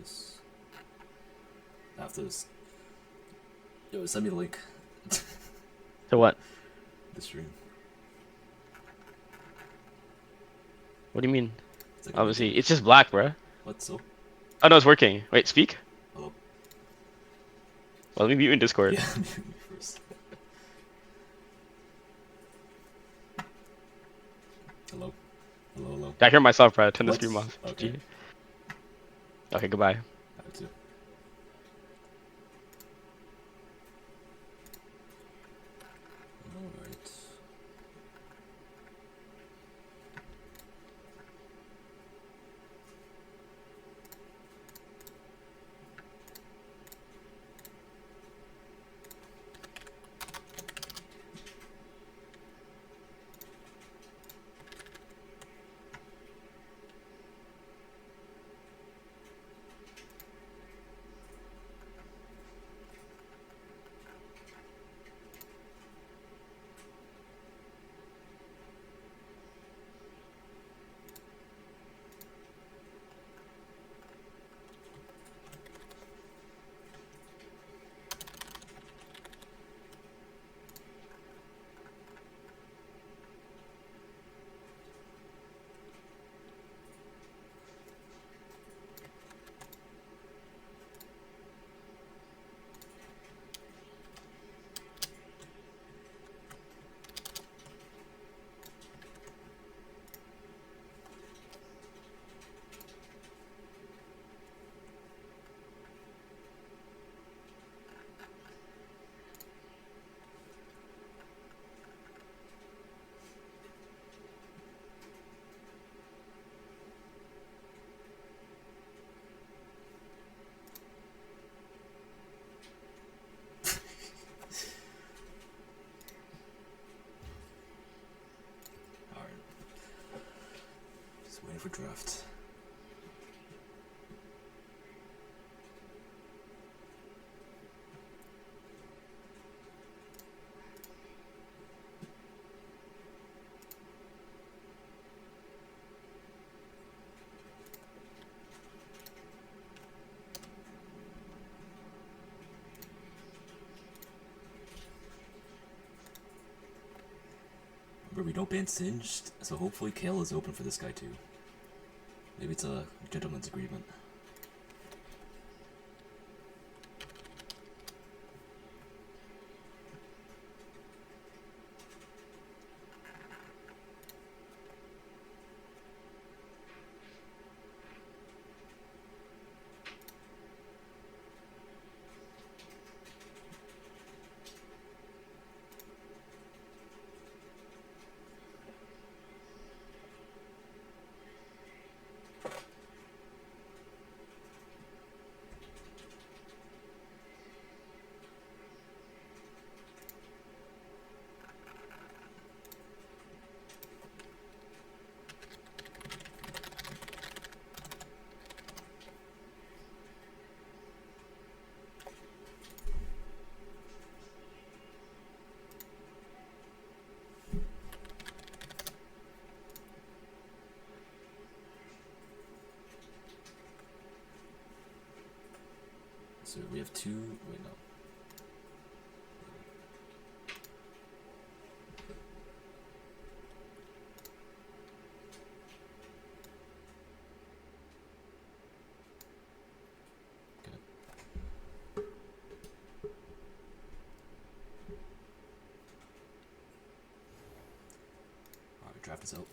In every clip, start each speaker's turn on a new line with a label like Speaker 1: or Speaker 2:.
Speaker 1: this. After this. Yo, send me the link.
Speaker 2: To what?
Speaker 1: The stream.
Speaker 2: What do you mean?
Speaker 1: It's like
Speaker 2: Obviously, it's just black, bro.
Speaker 1: What, so?
Speaker 2: Oh no, it's working. Wait, speak?
Speaker 1: Hello?
Speaker 2: Well, let me mute you in Discord.
Speaker 1: Yeah, mute me first. Hello? Hello, hello.
Speaker 2: I hear myself, bro. Turn the
Speaker 1: What?
Speaker 2: stream off.
Speaker 1: Okay.
Speaker 2: GG. Okay, goodbye.
Speaker 1: I have to. Alright. Alright. Just waiting for draft. Remember, we don't ban Singed, so hopefully Kale is open for this guy too. Maybe it's a gentleman's agreement. So we have two. Wait, no. Okay. Alright, draft is out.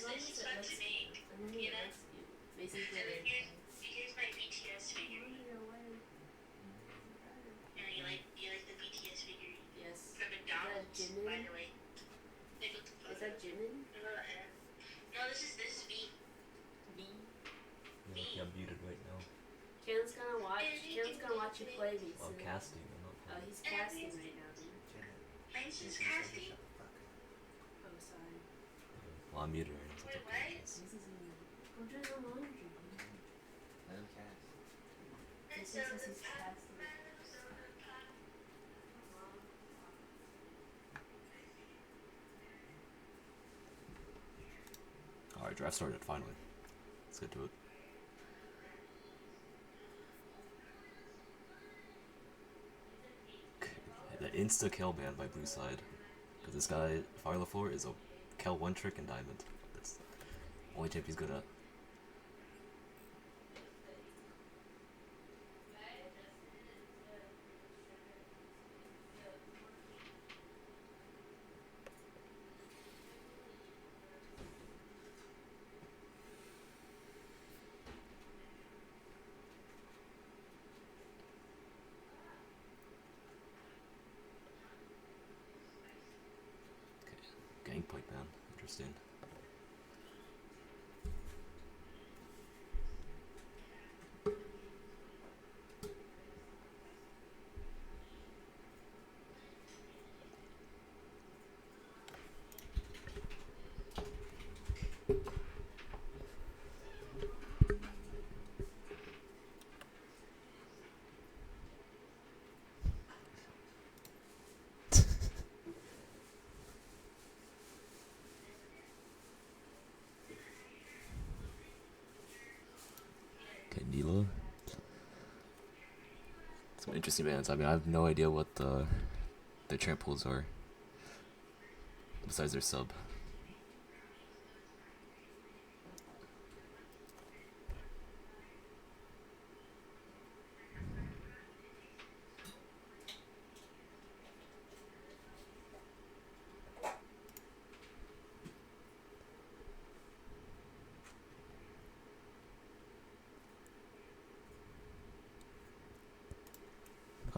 Speaker 3: as long as it lets you. As long as it lets you. Basically,
Speaker 4: And then
Speaker 3: like,
Speaker 4: here's my BTS figurine. Yeah, you like the BTS figurine?
Speaker 3: Yes.
Speaker 4: From McDonald's,
Speaker 3: Is that Jimin?
Speaker 4: by the way. They put the
Speaker 3: Is that Jimin?
Speaker 4: No, this is V.
Speaker 3: V.
Speaker 1: Yeah, I'm muted right now.
Speaker 3: Ken's gonna watch you play these.
Speaker 1: Well, I'm casting. I'm not
Speaker 3: Oh,
Speaker 1: playing.
Speaker 3: he's casting right now, dude.
Speaker 4: Mine's just casting?
Speaker 3: Oh, sorry.
Speaker 1: Well, I'm muted right now. So
Speaker 4: Wait,
Speaker 1: it's okay,
Speaker 4: what?
Speaker 1: I guess.
Speaker 3: This is me. Go do the laundry.
Speaker 5: Let him cast.
Speaker 3: This is his casting.
Speaker 1: Alright, draft started finally. Let's get to it. The insta kill ban by blue side. Because this guy, RR4, is a kill one trick and diamond. That's the only tip he's good at. Gangplank man, interesting. Okay, Nila. Some interesting bands. I mean, I have no idea what their champ pools are. Besides their sub.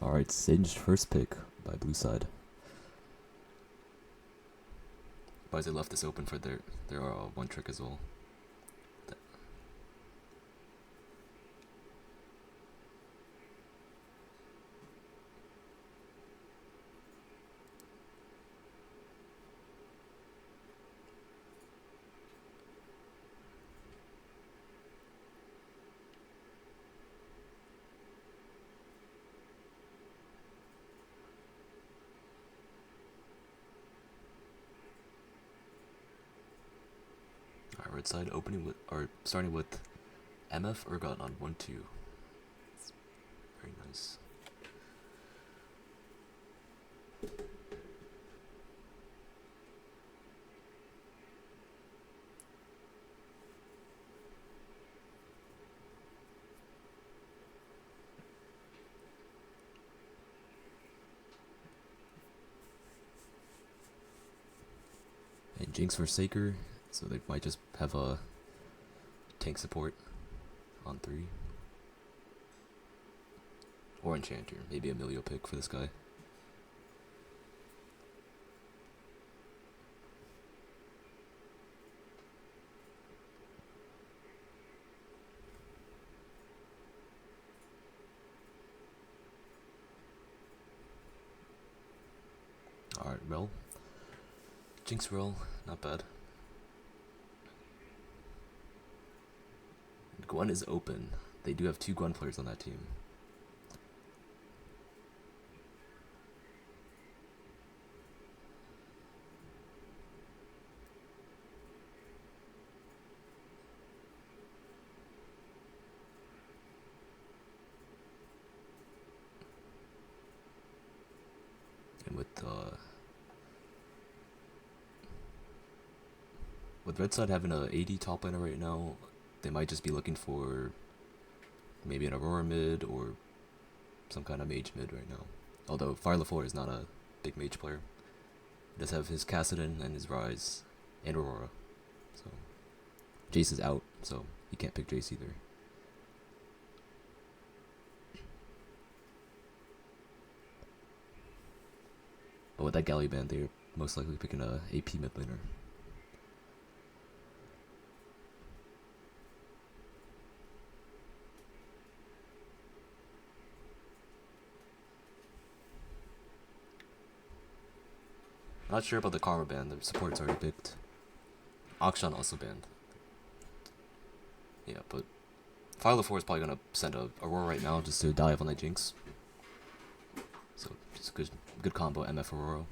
Speaker 1: Alright, Singed first pick by blue side. But they left this open for their one trick as well. Alright, red side opening with, or starting with MF Urgot on 1-2. It's very nice. And Jinx Forsaker, so they might just have a tank support on 3. Or Enchanter, maybe Emilio pick for this guy. Alright, Rel. Jinx Rel, not bad. Gwen is open. They do have 2 Gwen players on that team. And with red side having a 80 top laner right now, they might just be looking for maybe an Aurora mid or some kind of mage mid right now. Although Fire LaFleur is not a big mage player. He does have his Cassidon and his Rise and Aurora. So Jace is out, so you can't pick Jace either. But with that Galley ban, they're most likely picking a AP mid laner. Not sure about the Karma ban, the support's already picked. Akshan also banned. Yeah, but Fire4 is probably gonna send a Aurora right now just to dive on that Jinx. So just a good combo MF Aurora.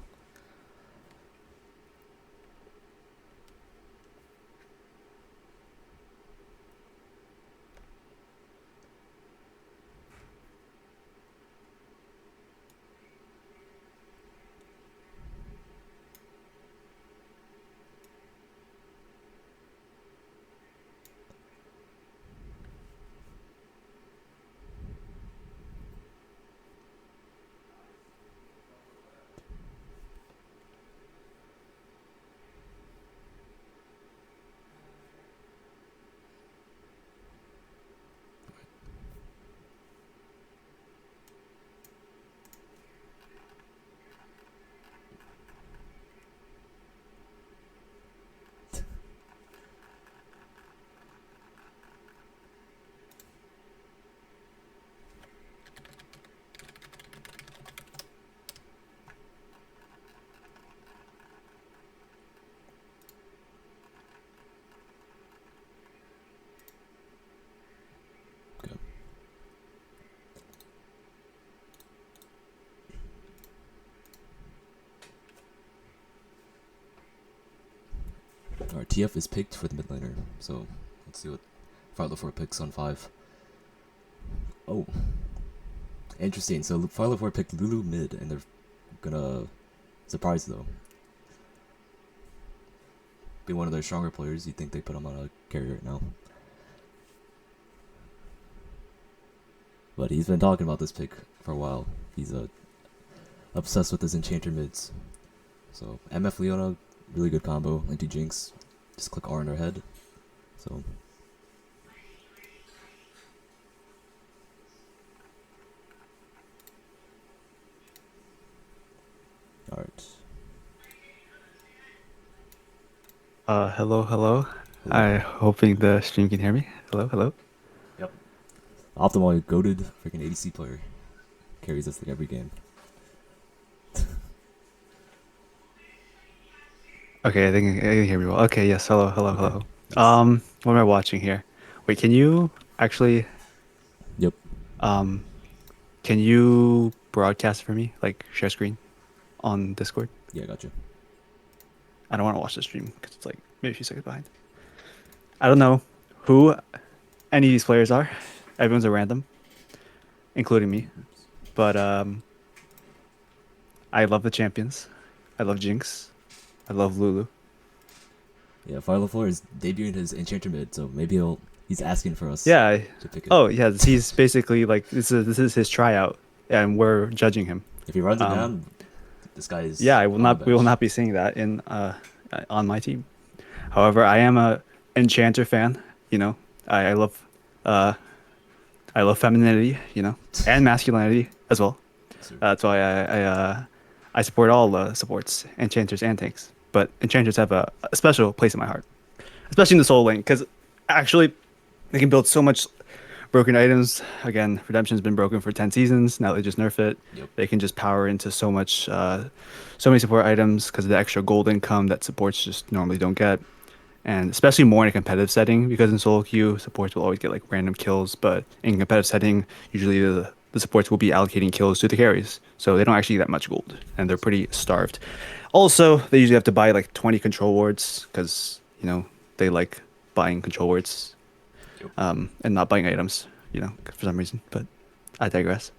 Speaker 1: Alright, TF is picked for the mid laner, so let's see what Fire4 picks on 5. Oh. Interesting, so Fire4 picked Lulu mid, and they're gonna surprise though. Be one of their stronger players, you'd think they put him on a carry right now. But he's been talking about this pick for a while. He's obsessed with his enchanter mids. So MF Leona, really good combo. Anti Jinx, just click R in her head. So alright.
Speaker 6: Hello. I hoping the stream can hear me. Hello.
Speaker 1: Yep. Optimal goated freaking ADC player. Carries us like every game.
Speaker 6: Okay, I think I can hear me well. Okay, yes. Hello.
Speaker 1: Okay.
Speaker 6: What am I watching here? Wait, can you actually
Speaker 1: Yep.
Speaker 6: can you broadcast for me, like share screen on Discord?
Speaker 1: Yeah, gotcha.
Speaker 6: I don't want to watch the stream because it's like maybe a few seconds behind. I don't know who any of these players are. Everyone's a random, including me. But I love the champions. I love Jinx. I love Lulu.
Speaker 1: Yeah, Fire4 is debuting his enchanter mid, so maybe he's asking for us
Speaker 6: Yeah.
Speaker 1: to pick it.
Speaker 6: Oh, yeah. He's basically like this is his tryout, and we're judging him.
Speaker 1: If he runs it down, this guy is.
Speaker 6: Yeah, I will
Speaker 1: on the
Speaker 6: not. We will
Speaker 1: bench.
Speaker 6: not be seeing that in on my team. However, I am a enchanter fan. You know, I love femininity. You know, and masculinity as well.
Speaker 1: Sir.
Speaker 6: That's why I support all supports, enchanters and tanks. But enchanters have a special place in my heart, especially in the soul lane, because actually they can build so much broken items. Again, Redemption's been broken for 10 seasons. Now they just nerf it.
Speaker 1: Yep.
Speaker 6: They can just power into so many support items because of the extra gold income that supports just normally don't get. And especially more in a competitive setting, because in solo queue, supports will always get like random kills, but in competitive setting, usually the supports will be allocating kills to the carries. So they don't actually get that much gold, and they're pretty starved. Also, they usually have to buy like 20 control wards because, you know, they like buying control wards
Speaker 1: Yep.
Speaker 6: and not buying items, you know, for some reason. But I digress.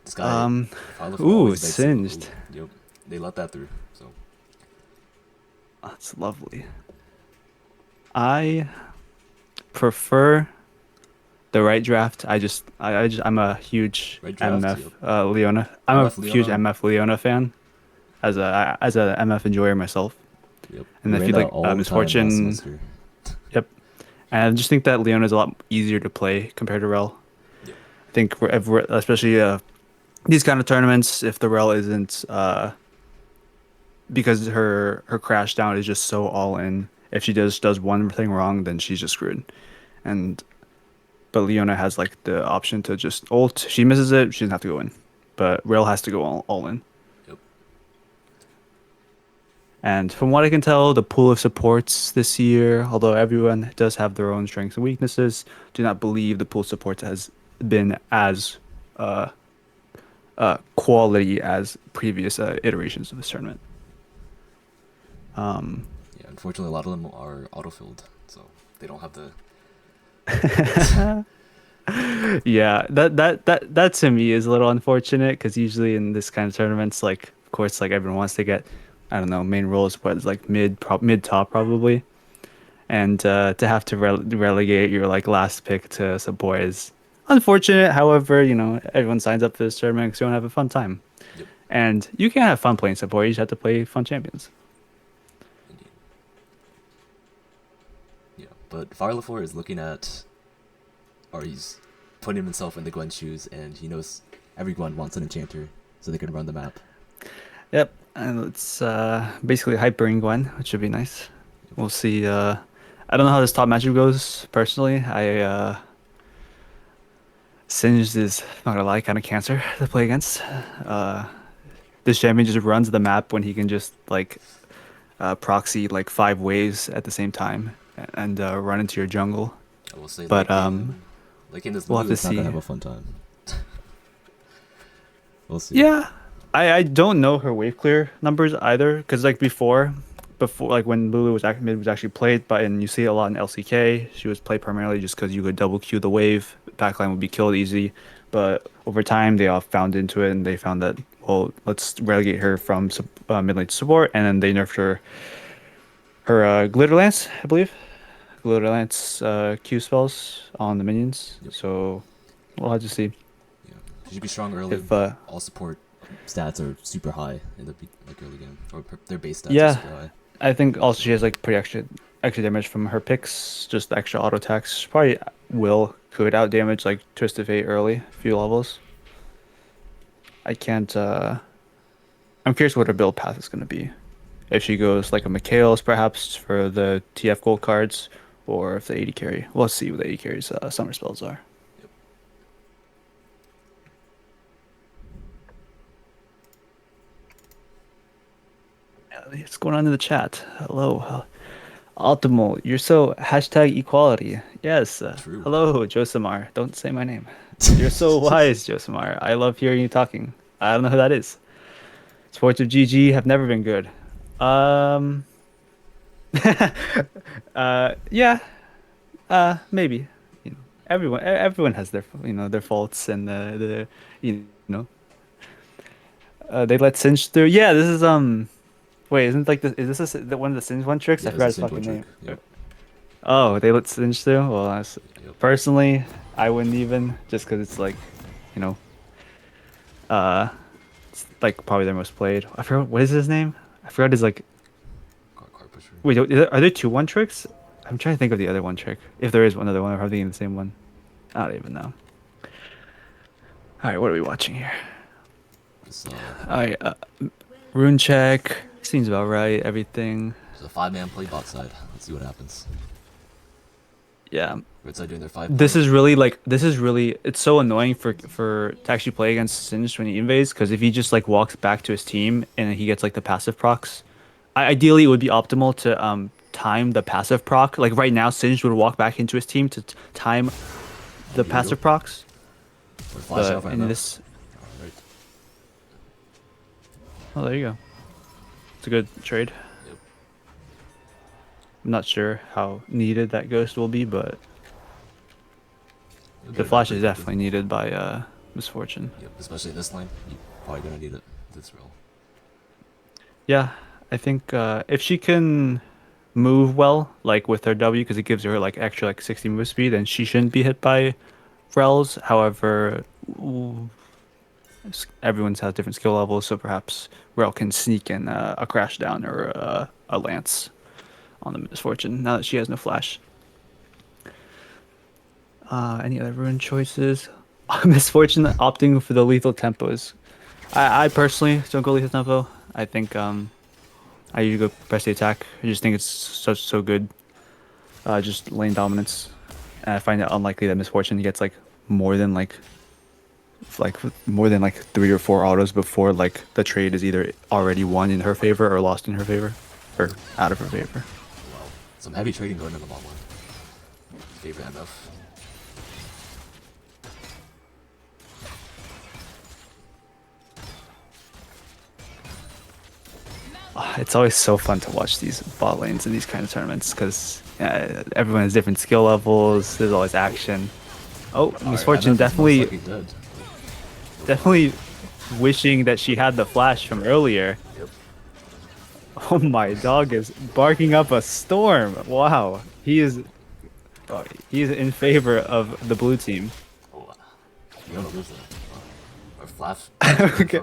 Speaker 1: This guy. Fire4
Speaker 6: Ooh,
Speaker 1: always makes it.
Speaker 6: singed.
Speaker 1: Ooh, yep. They let that through. So.
Speaker 6: That's lovely. I prefer the right draft. I'm a huge
Speaker 1: Right draft,
Speaker 6: MF
Speaker 1: yep.
Speaker 6: Leona. I'm
Speaker 1: MF
Speaker 6: a huge
Speaker 1: Leona.
Speaker 6: MF Leona fan, as a MF enjoyer myself.
Speaker 1: Yep.
Speaker 6: And
Speaker 1: We
Speaker 6: I
Speaker 1: ran
Speaker 6: feel
Speaker 1: that
Speaker 6: like
Speaker 1: all the time last
Speaker 6: Misfortune.
Speaker 1: semester.
Speaker 6: Yep. And I just think that Leona is a lot easier to play compared to Rel.
Speaker 1: Yep.
Speaker 6: I think especially these kind of tournaments, if the Rel isn't because her crash down is just so all in. If she does one thing wrong, then she's just screwed. And but Leona has like the option to just ult. She misses it, she doesn't have to go in. But Rel has to go all in.
Speaker 1: Yep.
Speaker 6: And from what I can tell, the pool of supports this year, although everyone does have their own strengths and weaknesses, do not believe the pool of supports has been as uh, quality as previous iterations of this tournament.
Speaker 1: Yeah. Unfortunately, a lot of them are autofilled, so they don't have the.
Speaker 6: Yeah, that to me is a little unfortunate because usually in this kind of tournaments, like of course, like everyone wants to get, I don't know, main roles, but it's like mid top probably, and to have to relegate your like last pick to support is unfortunate. However, everyone signs up for this tournament because you want to have a fun time,
Speaker 1: Yep.
Speaker 6: and you can have fun playing support. You just have to play fun champions.
Speaker 1: Indeed. Yeah, but Firelafore is looking at, or he's putting himself in the Gwen shoes, and he knows every Gwen wants an enchanter, so they can run the map.
Speaker 6: Yep, and it's basically hypering Gwen, which should be nice. We'll see. I don't know how this top matchup goes. Personally, Singed is not gonna lie, kind of cancer to play against. This champion just runs the map when he can just like proxy like 5 waves at the same time and run into your jungle.
Speaker 1: I will say,
Speaker 6: But
Speaker 1: late game this
Speaker 6: we'll have
Speaker 1: Lulu
Speaker 6: to
Speaker 1: is not gonna
Speaker 6: see.
Speaker 1: have a fun time. We'll see.
Speaker 6: Yeah, I don't know her wave clear numbers either, because like before like when Lulu mid was actually played, but and you see it a lot in LCK, she was played primarily just because you could double Q the wave, backline would be killed easy. But over time, they all found into it, and they found that, well, let's relegate her from mid lane to support, and then they nerfed her glitter lance, I believe, glitter lance Q spells on the minions.
Speaker 1: Yep.
Speaker 6: So we'll have to see
Speaker 1: Yeah, she should be strong early.
Speaker 6: if
Speaker 1: All support stats are super high in the like early game, or their base stats are
Speaker 6: yeah.
Speaker 1: super high.
Speaker 6: I think also she has like pretty extra damage from her picks, just the extra auto attacks. She probably could out damage like Twist of Fate early, few levels. I can't. I'm curious what her build path is going to be. If she goes like a Mikhail's perhaps for the TF gold cards, or if the 80 carry. We'll see what the 80 carries summer spells are.
Speaker 1: Yep.
Speaker 6: What's going on in the chat? Hello. Optimal, you're so hashtag equality. Yes.
Speaker 1: True.
Speaker 6: Hello, Josamar. Don't say my name. You're so wise, Josamar. I love hearing you talking. I don't know who that is. Sports of GG have never been good. Yeah. Maybe. Everyone has their their faults and the they let Singe through. Yeah, this is Wait, isn't like is this one of the Singe one tricks?
Speaker 1: Yeah,
Speaker 6: I forgot his
Speaker 1: it's a simple
Speaker 6: fucking
Speaker 1: trick.
Speaker 6: name.
Speaker 1: Yep.
Speaker 6: Oh, they let Singe through? Well,
Speaker 1: Yep.
Speaker 6: personally, I wouldn't even, just because it's like, you know, it's like probably their most played. I forgot, what is his name? I forgot his like,
Speaker 1: Card pusher.
Speaker 6: wait, are there two one tricks? I'm trying to think of the other one trick. If there is one other one, or are they in the same one? I don't even know. Alright, what are we watching here?
Speaker 1: It's,
Speaker 6: Alright, rune check. Seems about right, everything.
Speaker 1: it's a 5-man play bot side. Let's see what happens.
Speaker 6: Yeah.
Speaker 1: Red side doing their 5.
Speaker 6: This is really it's so annoying for to actually play against Singed when he invades, because if he just like walks back to his team and he gets like the passive procs, ideally it would be optimal to time the passive proc. Like right now, Singed would walk back into his team to time the
Speaker 1: Here we
Speaker 6: passive
Speaker 1: go.
Speaker 6: procs.
Speaker 1: Or flash
Speaker 6: But
Speaker 1: out right
Speaker 6: in
Speaker 1: now.
Speaker 6: this,
Speaker 1: Right.
Speaker 6: oh, there you go. It's a good trade.
Speaker 1: Yep.
Speaker 6: I'm not sure how needed that ghost will be, but
Speaker 1: You'll
Speaker 6: the
Speaker 1: get it
Speaker 6: flash
Speaker 1: pretty
Speaker 6: is
Speaker 1: quickly.
Speaker 6: definitely needed by Misfortune.
Speaker 1: Yep, especially in this lane. You're probably gonna need it this row.
Speaker 6: Yeah, I think if she can move well, like with her W, because it gives her like extra like 60 move speed, then she shouldn't be hit by Frels. However, everyone's has different skill levels, so perhaps Rel can sneak in a crash down or a Lance on the Misfortune now that she has no flash. Any other rune choices? Misfortune opting for the lethal tempos. I personally don't go lethal tempo. I think I usually go press the attack. I just think it's so good. Just lane dominance. And I find it unlikely that Misfortune gets like more than like more than like 3 or 4 autos before like the trade is either already won in her favor or lost in her favor, or out of her favor.
Speaker 1: Wow. Some heavy trading going in the bot lane. Favorite MF.
Speaker 6: It's always so fun to watch these bot lanes in these kind of tournaments because everyone has different skill levels. There's always action. Oh, Misfortune
Speaker 1: MF is most
Speaker 6: definitely,
Speaker 1: likely dead.
Speaker 6: definitely wishing that she had the flash from earlier.
Speaker 1: Yep.
Speaker 6: Oh, my dog is barking up a storm. Wow, he is in favor of the blue team.
Speaker 1: Oh, you don't lose that. Or flash.
Speaker 6: Okay.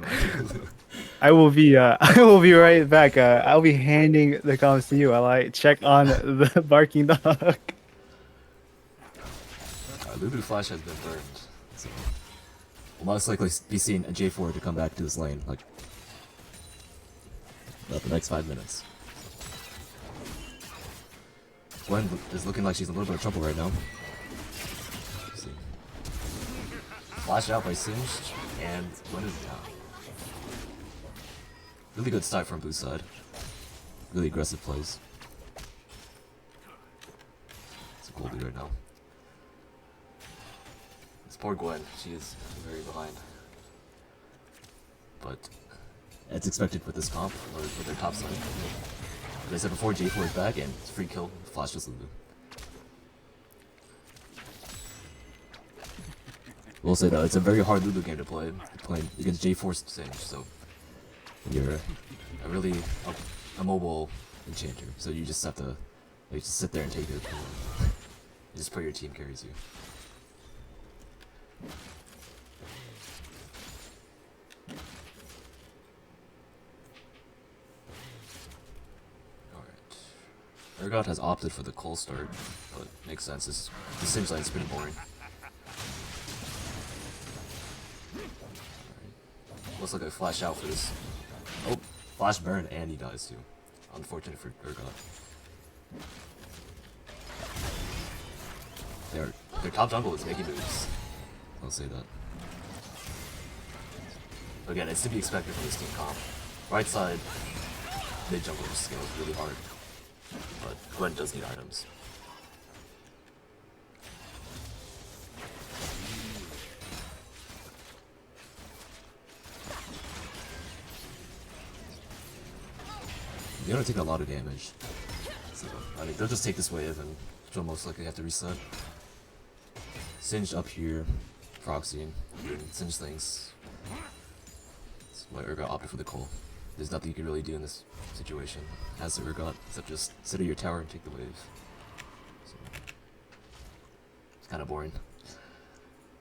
Speaker 6: I will be I will be right back. I'll be handing the comms to you while I check on the barking dog.
Speaker 1: Lulu Flash has been burned. So we'll most likely be seeing a J4 to come back to this lane, like, about the next 5 minutes. Gwen is looking like she's in a little bit of trouble right now. Let's see. Flash out by Singed, and Gwen is down. Really good start from blue side. Really aggressive plays. It's a Goldie right now. This poor Gwen, she is very behind. But it's expected with this comp, or with their top side. As I said before, J4 is back, and it's free kill, flash just Lulu. We'll say though, it's a very hard Lulu game to play, playing against J4's Singe, so you're a really a mobile enchanter, so you just have to like, just sit there and take it. Just pray your team carries you. Urgot has opted for the cold start, but makes sense. This Singe lane is pretty boring. Alright. Looks like I flash out for this. Oh, flash burn and he dies too. Unfortunate for Urgot. Their top jungle is making moves. I'll say that. Again, it's to be expected for this team comp. Right side, mid jungle just scales really hard. But Gwen does need items. They're gonna take a lot of damage. So, I mean, they'll just take this wave and they'll most likely have to reset. Singed up here, Proxy, and Singed things. That's why Urgot opted for the Cole. There's nothing you can really do in this situation as the Urgot, except just sit at your tower and take the wave. So, it's kind of boring.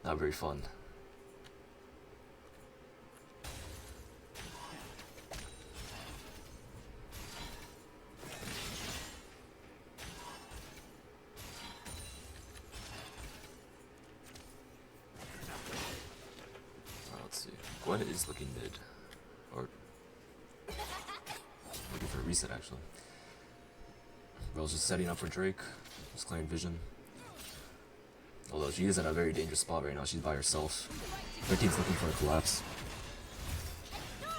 Speaker 1: Not very fun. Let's see. Gwen is looking mid. Or looking for a reset, actually. Rell's just setting up for Drake, just clearing vision. Although she is in a very dangerous spot right now, she's by herself. Their team's looking for a collapse.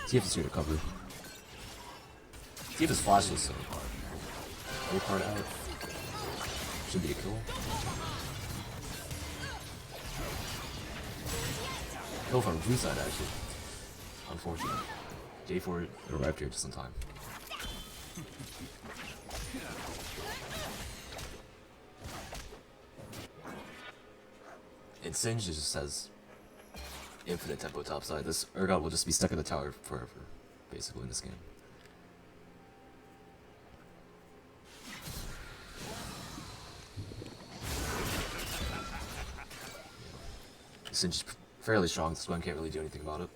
Speaker 1: TF is here to cover. TF is flashless, so no card out. Should be a kill. Kill from blue side, actually. Unfortunate. J4 arrived here just in time. And Singe just has infinite tempo topside. This Urgot will just be stuck in the tower forever, basically, in this game. Singe is fairly strong, this one can't really do anything about it.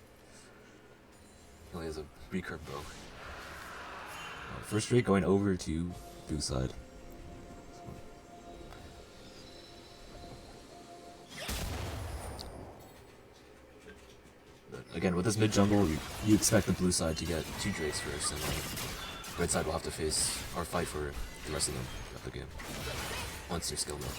Speaker 1: He only has a recurve bow. First rate going over to blue side. But again, with this mid jungle, you expect the blue side to get 2 Drakes first, and then red side will have to face or fight for the rest of them of the game once they're skilled up.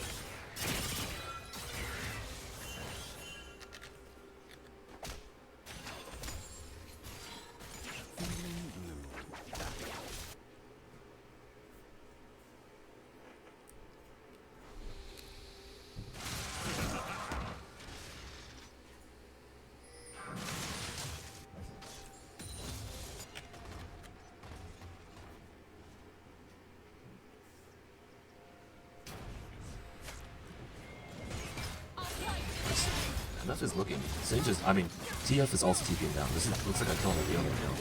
Speaker 1: Enough is looking. Sage is, I mean, TF is also TPing down. This looks like a kill on Leona right now.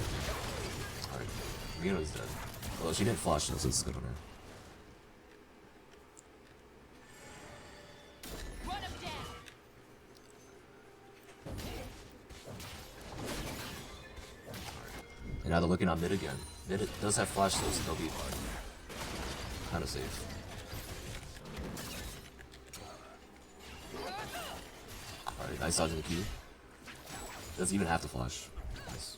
Speaker 1: Alright, Leona's dead. Well, she didn't flash, though, so it's good on her. And now they're looking on mid again. Mid does have flash, though, so they'll be kind of safe. Alright, nice dodge in the queue. Doesn't even have to flash. Nice.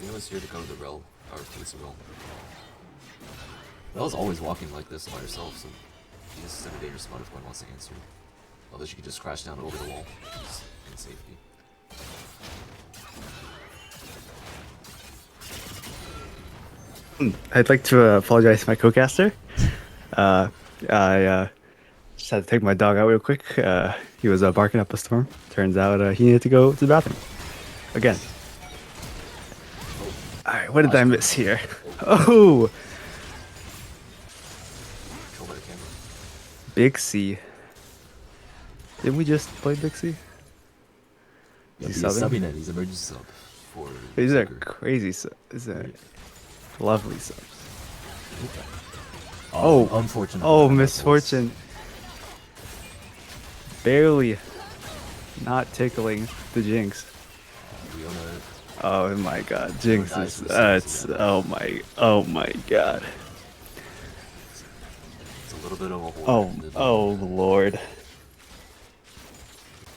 Speaker 1: Leona's here to cover the Rel, or face the Rel. Rel's always walking like this by herself, so she just set a dangerous spot if one wants to answer. Although she could just crash down over the wall in safety.
Speaker 6: I'd like to apologize to my co-caster. I just had to take my dog out real quick. He was barking up a storm. Turns out he needed to go to the bathroom. Again. Alright, what did I miss here? Oh!
Speaker 1: Kill by the camera.
Speaker 6: Big C. Didn't we just play Big C?
Speaker 1: Yeah,
Speaker 6: He's
Speaker 1: he's
Speaker 6: subbing?
Speaker 1: subbing it. He's emergency sub for.
Speaker 6: These are
Speaker 1: Joker.
Speaker 6: crazy subs. These are lovely subs.
Speaker 1: Oh, unfortunate.
Speaker 6: Oh, misfortune. Barely not tickling the Jinx.
Speaker 1: Leona,
Speaker 6: Oh my god, Jinx
Speaker 1: dies
Speaker 6: is
Speaker 1: from the
Speaker 6: it's
Speaker 1: subs, yeah.
Speaker 6: oh my god.
Speaker 1: it's a little bit of a hole.
Speaker 6: Oh lord.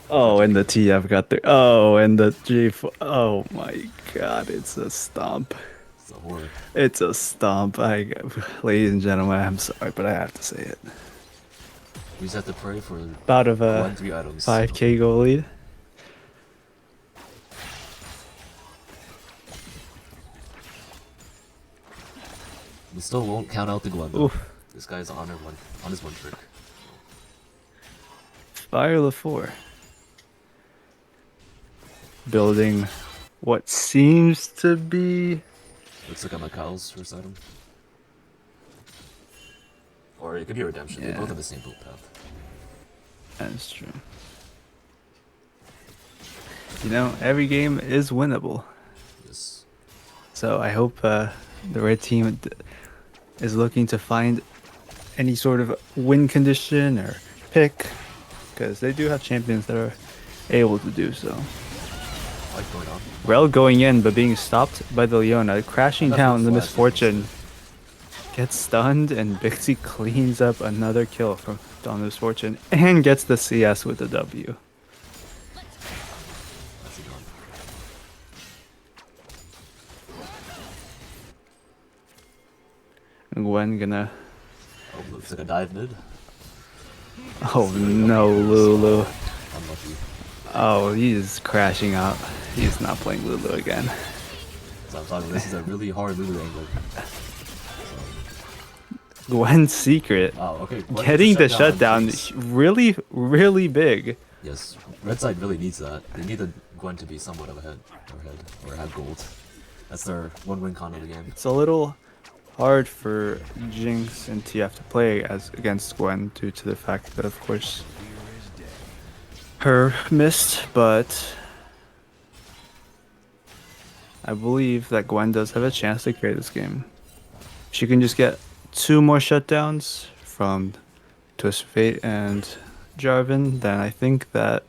Speaker 6: Oh, and the TF got there. Oh, and the G4. Oh my god, it's a stomp.
Speaker 1: It's a horror.
Speaker 6: It's a stomp. Ladies and gentlemen, I'm sorry, but I have to say it.
Speaker 1: We just have to pray for
Speaker 6: About of a
Speaker 1: 1-3 items.
Speaker 6: 5k goal lead.
Speaker 1: We still won't count out the Gwen. though.
Speaker 6: Oof.
Speaker 1: This guy's on his one trick.
Speaker 6: Fire LaFour. Building what seems to be.
Speaker 1: Looks like I'm at Kyle's first item. Or it could be a redemption. They
Speaker 6: Yeah.
Speaker 1: both have the same build path.
Speaker 6: That's true. You know, every game is winnable.
Speaker 1: Yes.
Speaker 6: So I hope the red team is looking to find any sort of win condition or pick, because they do have champions that are able to do so.
Speaker 1: Fight going on.
Speaker 6: Rel going in, but being stopped by the Leona, crashing
Speaker 1: That's
Speaker 6: down
Speaker 1: no
Speaker 6: the
Speaker 1: flash,
Speaker 6: misfortune. Gets stunned, and Bixie cleans up another kill from Dawn Misfortune and gets the CS with the W.
Speaker 1: That's a gun.
Speaker 6: And Gwen gonna.
Speaker 1: Oh, looks like a dive mid.
Speaker 6: Oh no, Lulu.
Speaker 1: Unlucky.
Speaker 6: Oh, he's crashing out. He's not playing Lulu again.
Speaker 1: So I'm talking. This is a really hard Lulu angle.
Speaker 6: Gwen's secret.
Speaker 1: Oh, okay. Gwen
Speaker 6: Getting the
Speaker 1: gets a
Speaker 6: shutdown,
Speaker 1: Jinx.
Speaker 6: really, really big.
Speaker 1: Yes, red side really needs that. They need the Gwen to be somewhat of ahead, or have gold. That's their one win con of the game.
Speaker 6: It's a little hard for Jinx and TF to play as against Gwen due to the fact that, of course, her missed, but I believe that Gwen does have a chance to carry this game. She can just get 2 more shutdowns from Twist of Fate and Jarvan, then I think that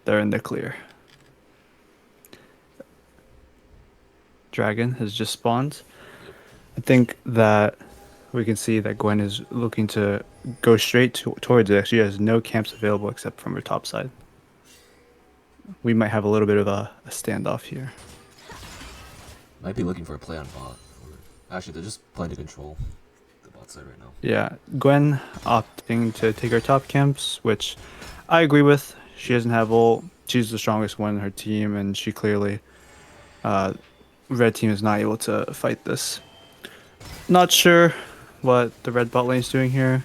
Speaker 6: they're in the clear. Dragon has just spawned. I think that we can see that Gwen is looking to go straight towards it. She has no camps available except from her top side. We might have a little bit of a standoff here.
Speaker 1: Might be looking for a play on bot. Or, actually, they're just playing to control the bot side right now.
Speaker 6: Yeah, Gwen opting to take her top camps, which I agree with. She doesn't have ult. She's the strongest one in her team, and she clearly, red team is not able to fight this. Not sure what the red bot lane is doing here.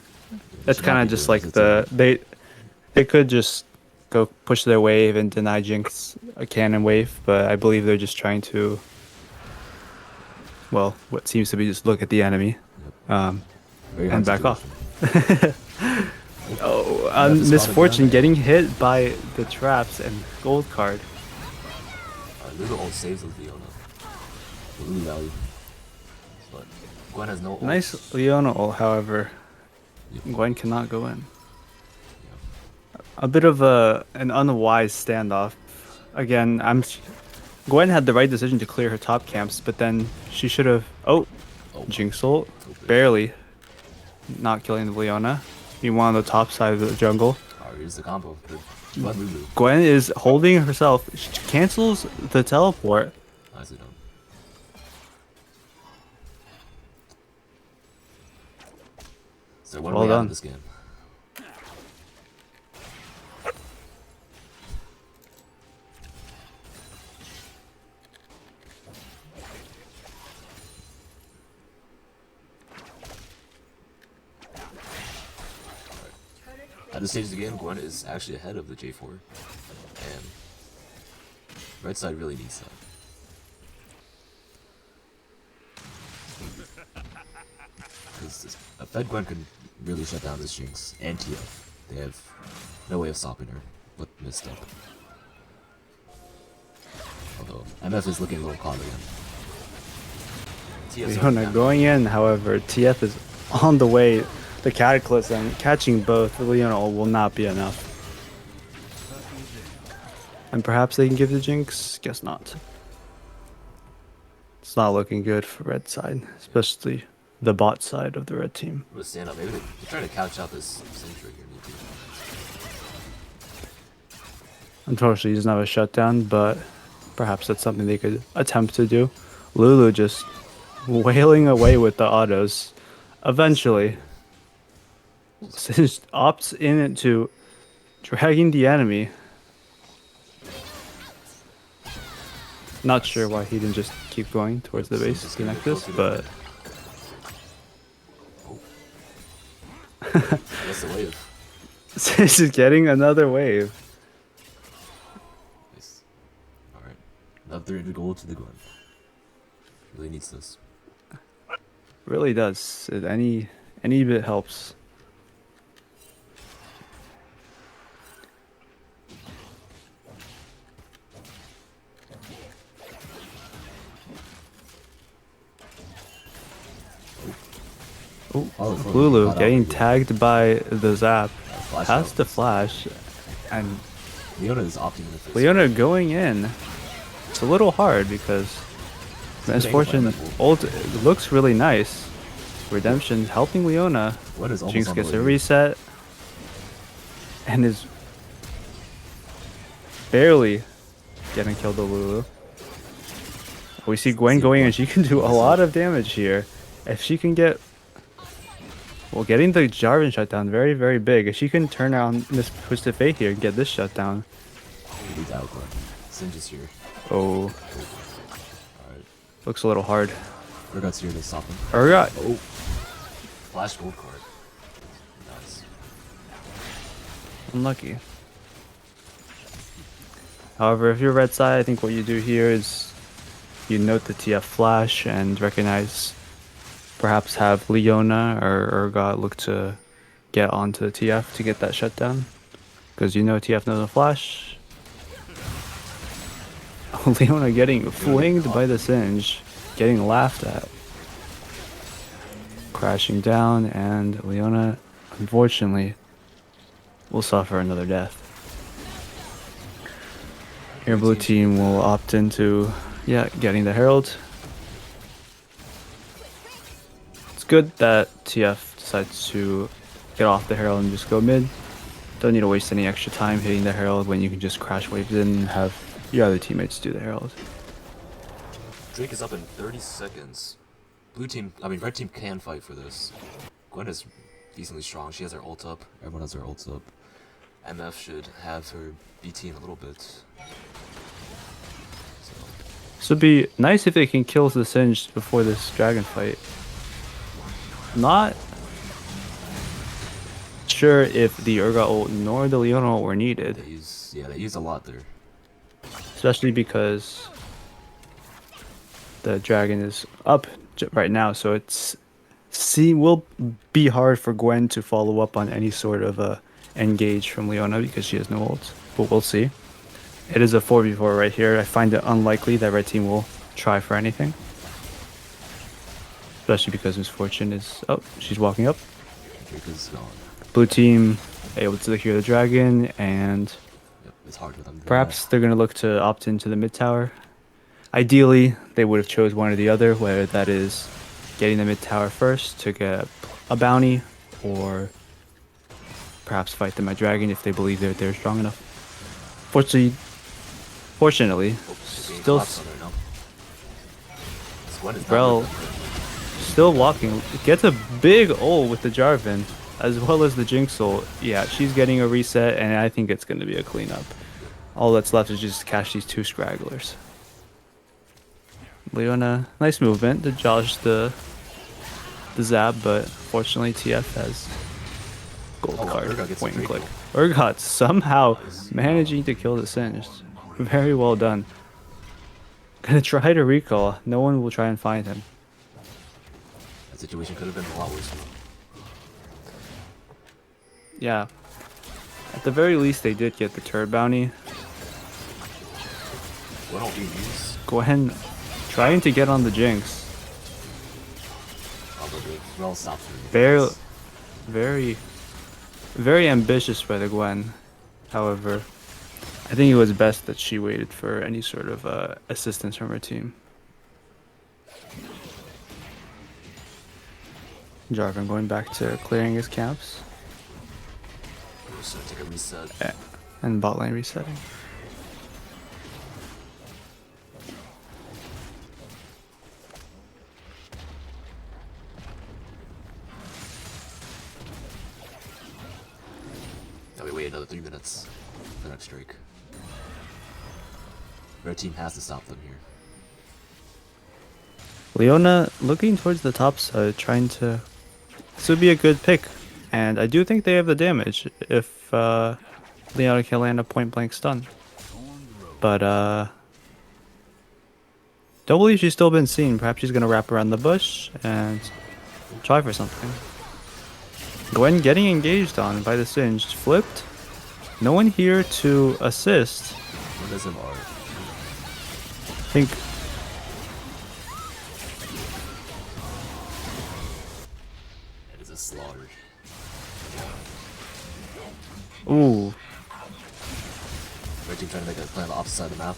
Speaker 6: It's
Speaker 1: Should
Speaker 6: kind
Speaker 1: not
Speaker 6: of
Speaker 1: be
Speaker 6: just
Speaker 1: doing
Speaker 6: like
Speaker 1: this, it's
Speaker 6: they could just go push their wave and deny Jinx a cannon wave, but I believe they're just trying to, well, what seems to be just look at the enemy,
Speaker 1: Very
Speaker 6: and
Speaker 1: hard
Speaker 6: back off.
Speaker 1: situation.
Speaker 6: Oh,
Speaker 1: Yeah, this
Speaker 6: misfortune
Speaker 1: spot
Speaker 6: getting hit by the traps and gold card.
Speaker 1: Lulu ult saves with Leona. Lulu value. But Gwen has no ult.
Speaker 6: Nice Leona ult, however.
Speaker 1: Yep.
Speaker 6: Gwen cannot go in.
Speaker 1: Yeah.
Speaker 6: A bit of an unwise standoff. Again, Gwen had the right decision to clear her top camps, but then she should have. Oh,
Speaker 1: Oh,
Speaker 6: Jinx ult,
Speaker 1: okay.
Speaker 6: barely not killing the Leona. Meanwhile, on the top side of the jungle,
Speaker 1: Here's the combo. Gwen Lulu.
Speaker 6: Gwen is holding herself. She cancels the teleport.
Speaker 1: Nicely done. So one
Speaker 6: Well
Speaker 1: way out
Speaker 6: done.
Speaker 1: of this game. At this stage of the game, Gwen is actually ahead of the J4, and right side really needs that. Because a Fed Gwen can really shut down this Jinx and TF. They have no way of stopping her, but misstep. Although MF is looking a little caught again. TF's already
Speaker 6: Leona
Speaker 1: down.
Speaker 6: going in, however, TF is on the way. The Cataclysm catching both the Leona ult will not be enough. And perhaps they can give the Jinx? Guess not. It's not looking good for red side, especially the bot side of the red team.
Speaker 1: I'm gonna stand up. Maybe they're trying to couch out this Sentry here. Maybe.
Speaker 6: Unfortunately, he doesn't have a shutdown, but perhaps that's something they could attempt to do. Lulu just wailing away with the autos. Eventually, Singe opts into dragging the enemy. Not sure why he didn't just keep going towards the base to connect this, but
Speaker 1: That's the wave.
Speaker 6: Singe is getting another wave.
Speaker 1: Nice. Alright. Another 300 gold to the Gwen. Really needs this.
Speaker 6: Really does. Any bit helps.
Speaker 1: Oh,
Speaker 6: Lulu
Speaker 1: caught out
Speaker 6: getting
Speaker 1: Lulu.
Speaker 6: tagged by the zap.
Speaker 1: Flash
Speaker 6: Has
Speaker 1: out.
Speaker 6: to flash. And
Speaker 1: Leona is opting in the face.
Speaker 6: Leona going in. It's a little hard because Misfortune ult looks really nice. Redemption helping Leona.
Speaker 1: What is almost
Speaker 6: Jinx
Speaker 1: on the
Speaker 6: gets
Speaker 1: way
Speaker 6: a
Speaker 1: in.
Speaker 6: reset. And is barely getting killed by Lulu. We see Gwen going and she can do a lot of damage here. If she can get... Well, getting the Jarvan shutdown very, very big. If she can turn around this Twisted Fate here and get this shutdown.
Speaker 1: He's out, Gwen. Singe is here.
Speaker 6: Oh,
Speaker 1: Alright.
Speaker 6: looks a little hard.
Speaker 1: Urgot's here to stop him.
Speaker 6: Urgot,
Speaker 1: Oh. Flash gold card. Nice.
Speaker 6: unlucky. However, if you're red side, I think what you do here is you note the TF flash and recognize, perhaps have Leona or Urgot look to get onto the TF to get that shutdown. Because you know TF knows a flash. Leona getting flinged by the Singe, getting laughed at. crashing down, and Leona, unfortunately, will suffer another death. Here, blue team will opt into, getting the Herald. It's good that TF decides to get off the Herald and just go mid. Don't need to waste any extra time hitting the Herald when you can just crash waves in and have your other teammates do the Herald.
Speaker 1: Drake is up in 30 seconds. Red team can fight for this. Gwen is decently strong. She has her ult up. Everyone has their ults up. MF should have her BT in a little bit.
Speaker 6: So it'd be nice if they can kill the Singed before this dragon fight. Not sure if the Urgot ult nor the Leona ult were needed.
Speaker 1: They use a lot there.
Speaker 6: Especially because the dragon is up right now, so will be hard for Gwen to follow up on any sort of engage from Leona because she has no ult. But we'll see. It is a 4v4 right here. I find it unlikely that red team will try for anything. Especially because Miss Fortune is... Oh, she's walking up.
Speaker 1: Drake is gone.
Speaker 6: Blue team able to secure the dragon, and
Speaker 1: Yep, it's hard for them.
Speaker 6: perhaps they're going to look to opt into the mid tower. Ideally, they would have chose one or the other, whether that is getting the mid tower first to get a bounty, or perhaps fight them at dragon if they believe they're strong enough. Fortunately, still Brel still walking. Gets a big ult with the Jarvan, as well as the Jinx ult. Yeah, she's getting a reset, and I think it's going to be a cleanup. All that's left is just catch these two scragglers. Leona, nice movement to dodge the zap, but fortunately TF has gold card, point and click. Urgot somehow managing to kill the Singed. Very well done. Gonna try to recall. No one will try and find him.
Speaker 1: That situation could have been a lot worse.
Speaker 6: Yeah. At the very least, they did get the turret bounty.
Speaker 1: What don't we use?
Speaker 6: Gwen trying to get on the Jinx.
Speaker 1: Well, stop.
Speaker 6: Very ambitious by the Gwen. However, I think it was best that she waited for any sort of assistance from her team. Jarvan going back to clearing his camps.
Speaker 1: So take a reset.
Speaker 6: And bot lane resetting.
Speaker 1: Now we wait another 3 minutes for next Drake. Red team has to stop them here.
Speaker 6: Leona looking towards the top side, trying to... This would be a good pick. And I do think they have the damage if Leona can land a point blank stun. But don't believe she's still been seen. Perhaps she's going to wrap around the bush and try for something. Gwen getting engaged on by the Singed. Flipped. No one here to assist.
Speaker 1: What does MR?
Speaker 6: I think...
Speaker 1: It is a slaughter.
Speaker 6: Ooh.
Speaker 1: Red team trying to make a play on the opposite side of the map,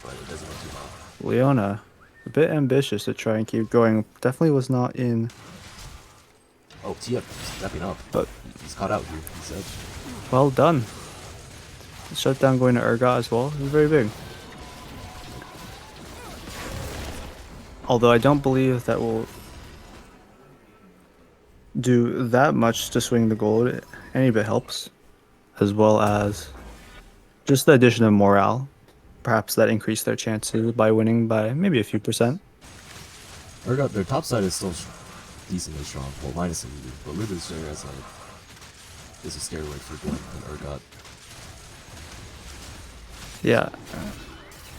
Speaker 1: but it doesn't work too well.
Speaker 6: Leona. A bit ambitious to try and keep going. Definitely was not in...
Speaker 1: Oh, TF stepping up.
Speaker 6: But
Speaker 1: he's caught out here, he said.
Speaker 6: well done. Shutdown going to Urgot as well. It was very big. Although I don't believe that will do that much to swing the gold. Any bit helps. As well as just the addition of morale. Perhaps that increased their chances by winning by maybe a few percent.
Speaker 1: Urgot, their top side is still decently strong. Well, minus Lulu, but Lulu's sure is a steroid for Gwen and Urgot.
Speaker 6: Yeah.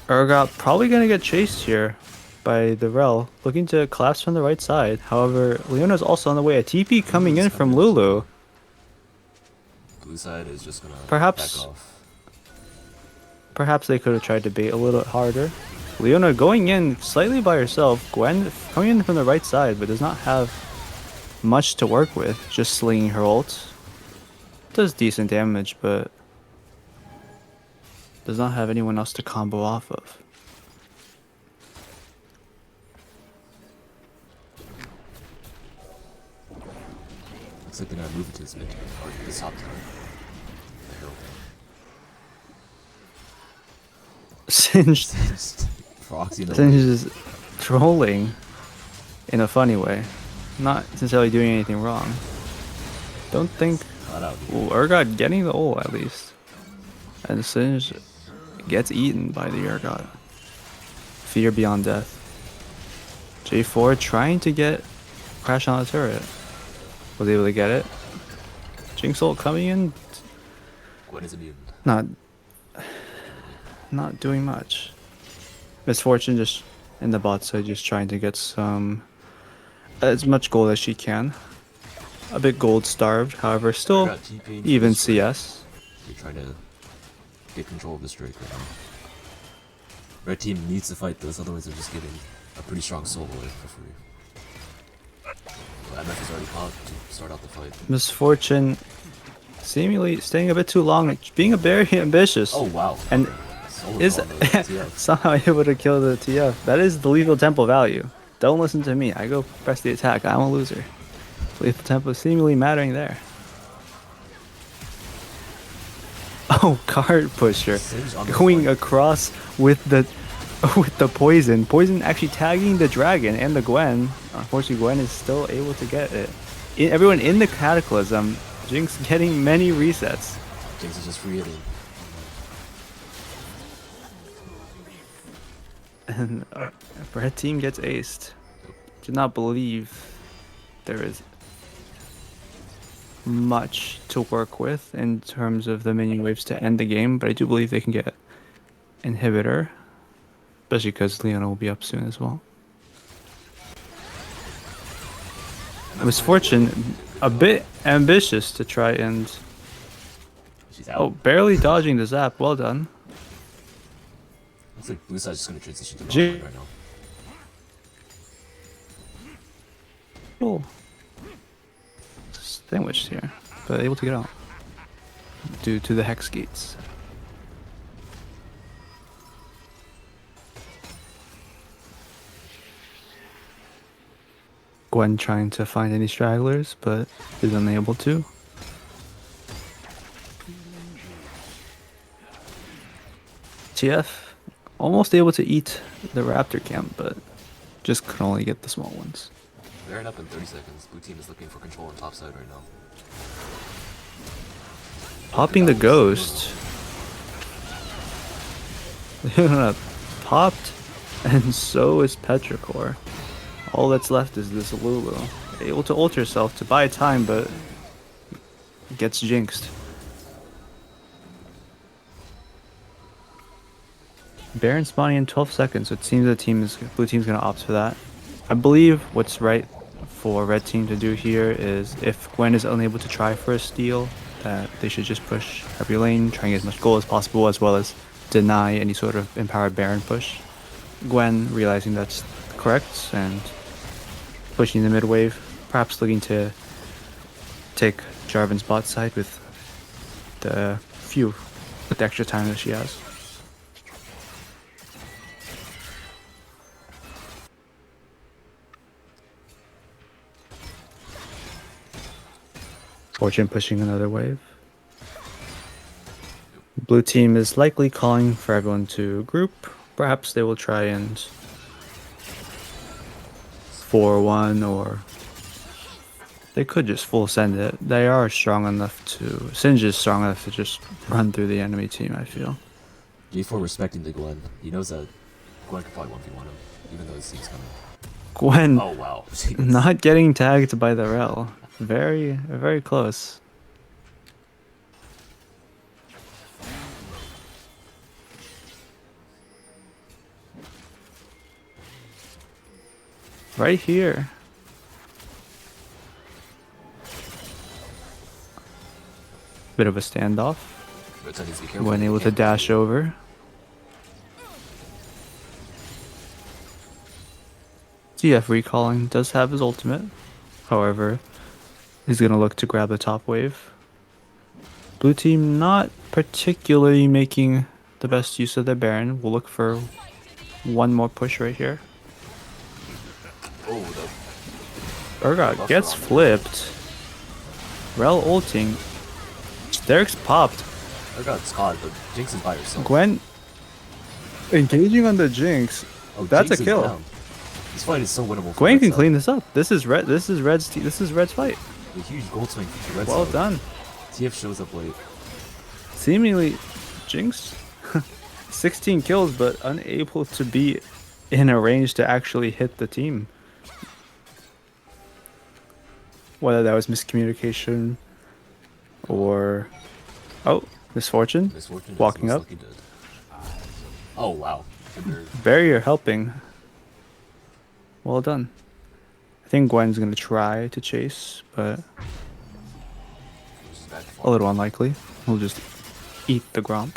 Speaker 6: Urgot probably going to get chased here by the Rel, looking to collapse from the right side. However, Leona's also on the way. A TP coming in from Lulu.
Speaker 1: Blue side is just gonna
Speaker 6: Perhaps-
Speaker 1: back off.
Speaker 6: Perhaps they could have tried to bait a little harder. Leona going in slightly by herself. Gwen coming in from the right side, but does not have much to work with. Just slinging her ult. Does decent damage, but does not have anyone else to combo off of.
Speaker 1: Looks like they're gonna move it to this mid or this top tower. The herald.
Speaker 6: Singed.
Speaker 1: Proxy in the
Speaker 6: Singed
Speaker 1: lead.
Speaker 6: is trolling in a funny way. Not necessarily doing anything wrong. Don't think.
Speaker 1: Flat out.
Speaker 6: Ooh, Urgot getting the ult at least. And Singed gets eaten by the Urgot. Fear beyond death. J4 trying to get Crash on the turret. Was able to get it. Jinx ult coming in.
Speaker 1: Gwen is immune.
Speaker 6: Not doing much. Misfortune just in the bot side, just trying to get as much gold as she can. A bit gold starved, however, still
Speaker 1: Got T-Pain for
Speaker 6: even
Speaker 1: this Drake.
Speaker 6: CS.
Speaker 1: They're trying to get control of this Drake right now. Red team needs to fight this, otherwise they're just giving a pretty strong soul away for free. Well, MF is already caught to start out the fight.
Speaker 6: Misfortune seemingly staying a bit too long, being very ambitious.
Speaker 1: Oh wow.
Speaker 6: And
Speaker 1: Solo
Speaker 6: is
Speaker 1: on the TF.
Speaker 6: somehow able to kill the TF. That is the lethal tempo value. Don't listen to me. I go press the attack. I'm a loser. Lethal tempo seemingly mattering there. Oh, card pusher
Speaker 1: Singed on the
Speaker 6: going
Speaker 1: flank.
Speaker 6: across with the poison. Poison actually tagging the dragon and the Gwen. Unfortunately, Gwen is still able to get it. Everyone in the Cataclysm. Jinx getting many resets.
Speaker 1: Jinx is just free hitting.
Speaker 6: And Red team gets aced. Do not believe there is much to work with in terms of the minion waves to end the game, but I do believe they can get inhibitor, especially because Leona will be up soon as well. Misfortune, a bit ambitious to try and
Speaker 1: She's out.
Speaker 6: oh, barely dodging the zap. Well done.
Speaker 1: Looks like blue side's just gonna transition to
Speaker 6: G-
Speaker 1: Rocket right now.
Speaker 6: Oh, sandwiched here, but able to get out due to the hex gates. Gwen trying to find any stragglers, but is unable to. TF almost able to eat the raptor camp, but just could only get the small ones.
Speaker 1: They're up in 30 seconds. Blue team is looking for control on top side right now.
Speaker 6: Popping the ghost. Leona popped, and so is Petrichor. All that's left is this Lulu. Able to ult herself to buy time, but gets jinxed. Baron spawning in 12 seconds. It seems the blue team's gonna opt for that. I believe what's right for red team to do here is if Gwen is unable to try for a steal, that they should just push every lane, trying to get as much gold as possible, as well as deny any sort of empowered Baron push. Gwen realizing that's correct and pushing the mid wave, perhaps looking to take Jarvan's bot side with the extra time that she has. Fortune pushing another wave. Blue team is likely calling for everyone to group. Perhaps they will try and 4-1, or they could just full send it. They are strong enough to... Singed is strong enough to just run through the enemy team, I feel.
Speaker 1: G4 respecting the Gwen. He knows that Gwen could probably 1v1 him, even though his team's coming.
Speaker 6: Gwen
Speaker 1: Oh wow.
Speaker 6: not getting tagged by the rel. Very, very close. Right here. Bit of a standoff.
Speaker 1: Red side needs to be careful.
Speaker 6: When
Speaker 1: They
Speaker 6: able to
Speaker 1: can't
Speaker 6: dash
Speaker 1: push it.
Speaker 6: over. TF recalling does have his ultimate. However, He's gonna look to grab the top wave. Blue team not particularly making the best use of their Baron. We'll look for one more push right here.
Speaker 1: Oh, the
Speaker 6: Urgot gets flipped. Rel ulting. Derek's popped.
Speaker 1: I got caught, but Jinx is by herself.
Speaker 6: Gwen engaging on the Jinx.
Speaker 1: Oh,
Speaker 6: That's
Speaker 1: Jinx
Speaker 6: a
Speaker 1: is
Speaker 6: kill.
Speaker 1: down. This fight is so winnable. For
Speaker 6: Gwen
Speaker 1: Red
Speaker 6: can
Speaker 1: side.
Speaker 6: clean this up. This is red. This is Red's. This is Red's fight.
Speaker 1: A huge gold swing for Red
Speaker 6: Well
Speaker 1: side.
Speaker 6: done.
Speaker 1: TF shows up late.
Speaker 6: Seemingly, Jinx, 16 kills, but unable to be in a range to actually hit the team. Whether that was miscommunication or misfortune.
Speaker 1: Misfortune.
Speaker 6: Walking
Speaker 1: is
Speaker 6: up.
Speaker 1: Lucky dead. Oh wow. Under-
Speaker 6: Barrier helping. Well done. I think Gwen's gonna try to chase, but
Speaker 1: which is back
Speaker 6: a little unlikely. We'll just eat the Gromp.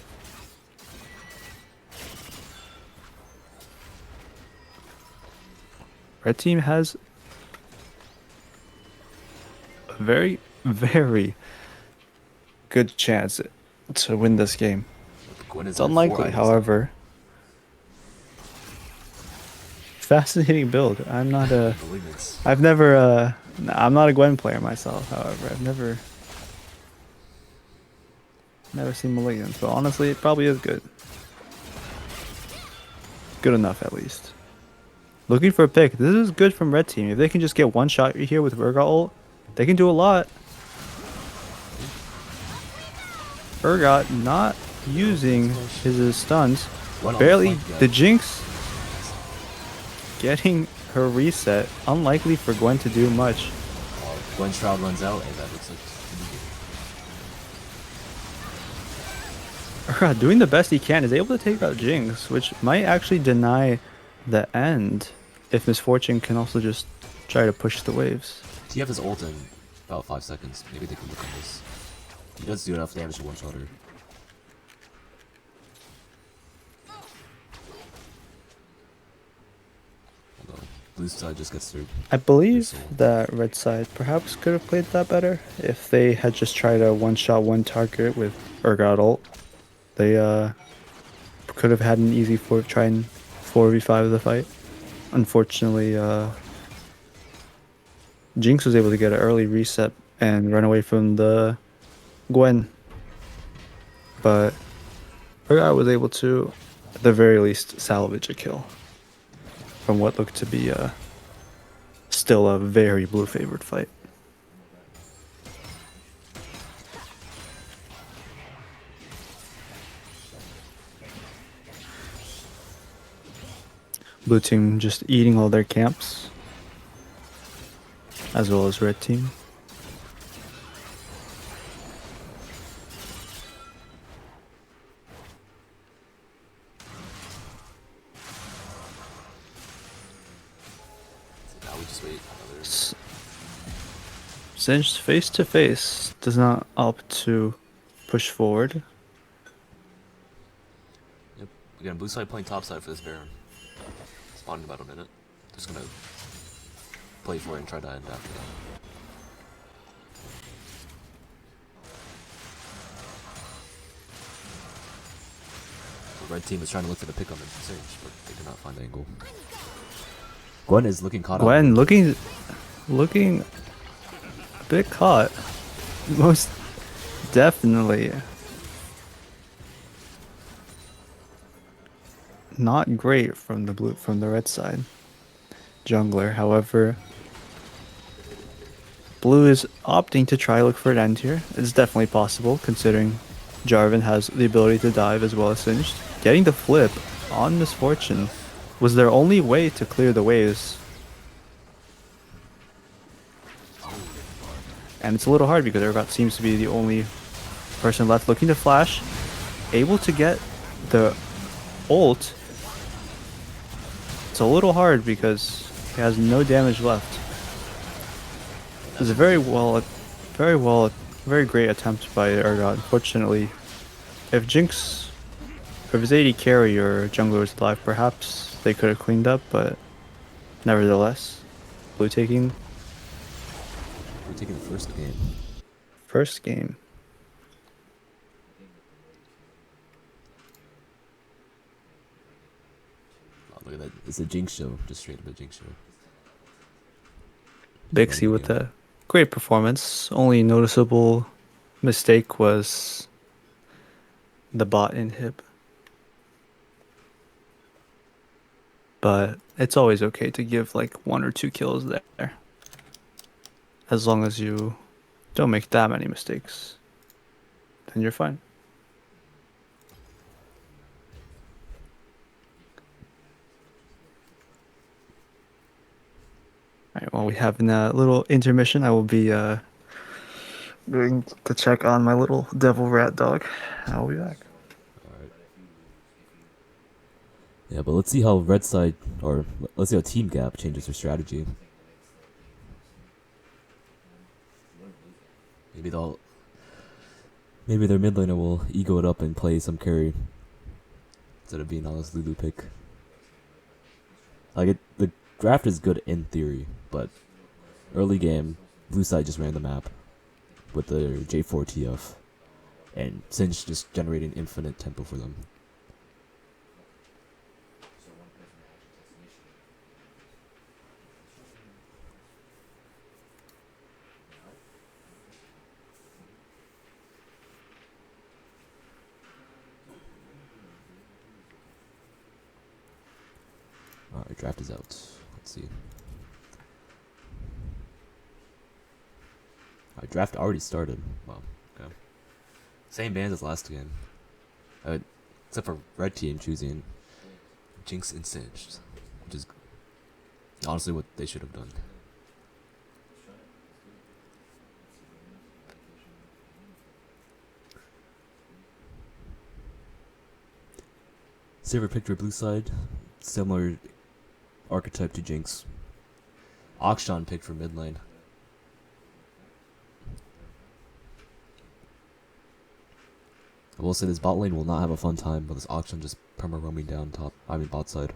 Speaker 6: Red team has a very, very good chance to win this game.
Speaker 1: Gwen is
Speaker 6: It's
Speaker 1: at 4
Speaker 6: unlikely,
Speaker 1: items.
Speaker 6: however. Fascinating build. I'm not a.
Speaker 1: Malignance.
Speaker 6: I've never. I'm not a Gwen player myself. However, I've never seen Malignance, but honestly, it probably is good. Good enough, at least. Looking for a pick. This is good from Red Team. If they can just get one shot here with Urgot ult, they can do a lot. Urgot not using his stuns.
Speaker 1: One on
Speaker 6: Barely.
Speaker 1: flank, yeah.
Speaker 6: The Jinx getting her reset. Unlikely for Gwen to do much.
Speaker 1: Gwen Shroud runs out, and that looks like.
Speaker 6: Urgot doing the best he can is able to take out Jinx, which might actually deny the end if Misfortune can also just try to push the waves.
Speaker 1: TF is ult in about 5 seconds. Maybe they can look on this. He does do enough damage to one shot her. Although blue side just gets through.
Speaker 6: I believe that Red side perhaps could have played that better if they had just tried a one-shot, one-target with Urgot ult. They could have had an easy try and 4v5 the fight. Unfortunately, Jinx was able to get an early reset and run away from the Gwen. But Urgot was able to, at the very least, salvage a kill from what looked to be still a very blue favored fight. Blue team just eating all their camps, as well as red team.
Speaker 1: So now we just wait another.
Speaker 6: Since face to face does not opt to push forward.
Speaker 1: Yep. Again, blue side playing top side for this Baron. Spawn in about a minute. Just gonna play for it and try to end after that. The red team is trying to look for the pick on the Surge, but they cannot find the angle. Gwen is looking caught up.
Speaker 6: Gwen looking a bit caught. Most definitely. Not great from the red side. Jungler, however, blue is opting to try look for an end here. It's definitely possible considering Jarvan has the ability to dive as well as Singed. Getting the flip on Misfortune was their only way to clear the waves. And it's a little hard because Urgot seems to be the only person left looking to flash. Able to get the ult. It's a little hard because he has no damage left. It's a very great attempt by Urgot. Unfortunately, if his AD carry or jungler was alive, perhaps they could have cleaned up, but nevertheless, blue taking
Speaker 1: We're taking the first game.
Speaker 6: First game.
Speaker 1: Oh, look at that. It's a Jinx show. Just straight up a Jinx show.
Speaker 6: Big
Speaker 1: Running
Speaker 6: C with
Speaker 1: again.
Speaker 6: a great performance. Only noticeable mistake was the bot inhib. But it's always okay to give like 1 or 2 kills there. As long as you don't make that many mistakes, then you're fine. All right, while we have a little intermission, I will be going to check on my little devil rat dog. I'll be back.
Speaker 1: Alright. Yeah, but let's see how red side, or let's see how Team Gap changes their strategy. Maybe they'll, maybe their mid laner will ego it up and play some carry instead of being on this Lulu pick. The draft is good in theory, but early game, blue side just ran the map with their J4 TF, and Cinch just generating infinite tempo for them. Alright, draft is out. Let's see. Alright, draft already started. Wow, okay. Same bands as last game. Except for red team choosing Jinx and Singed, which is honestly what they should have done. Silver picked her blue side, similar archetype to Jinx. Akshan picked for mid lane. I will say this bot lane will not have a fun time with this Akshan just perma roaming down top. I mean bot side.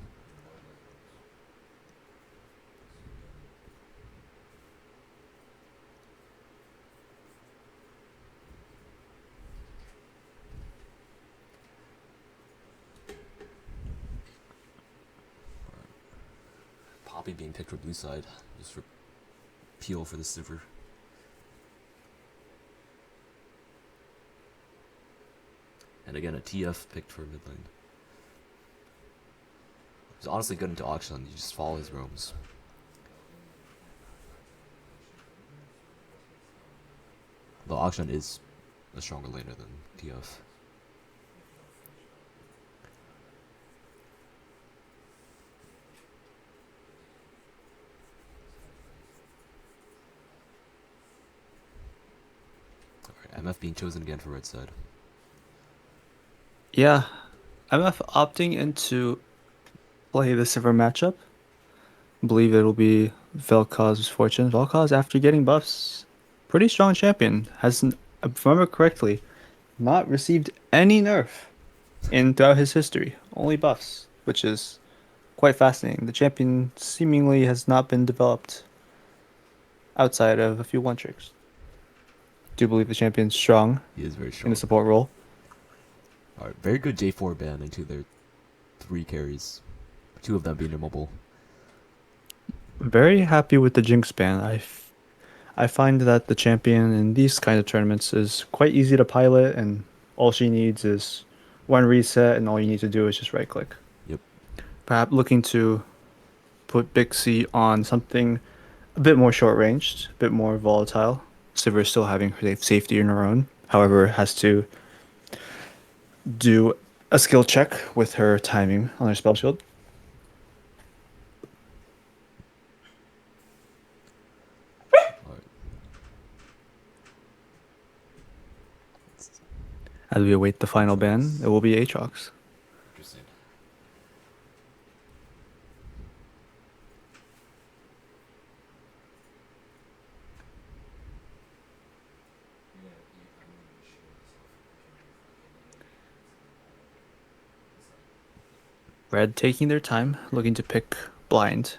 Speaker 1: Poppy being picked for blue side, just for peel for the Sivir. And again, a TF picked for mid lane. He's honestly good into Akshan, you just follow his roams. Though Akshan is a stronger laner than TF. Alright, MF being chosen again for red side.
Speaker 6: Yeah, MF opting into play the Sivir matchup. Believe it'll be Vel'Koz's fortune. Vel'Koz, after getting buffs, pretty strong champion. Hasn't, if I remember correctly, not received any nerf in throughout his history. Only buffs, which is quite fascinating. The champion seemingly has not been developed outside of a few one tricks. Do believe the champion's strong
Speaker 1: He is very
Speaker 6: in
Speaker 1: strong.
Speaker 6: the support role.
Speaker 1: Alright, very good J4 ban into their 3 carries. 2 of them being immobile.
Speaker 6: Very happy with the Jinx ban. I find that the champion in these kind of tournaments is quite easy to pilot, and all she needs is one reset, and all you need to do is just right click.
Speaker 1: Yep.
Speaker 6: Perhaps looking to put Big C on something a bit more short ranged, a bit more volatile. Sivir still having her safety in her own, however, has to do a skill check with her timing on her spell shield.
Speaker 1: Alright.
Speaker 6: As we await the final ban, it will be Aatrox.
Speaker 1: Interesting.
Speaker 6: Red taking their time, looking to pick blind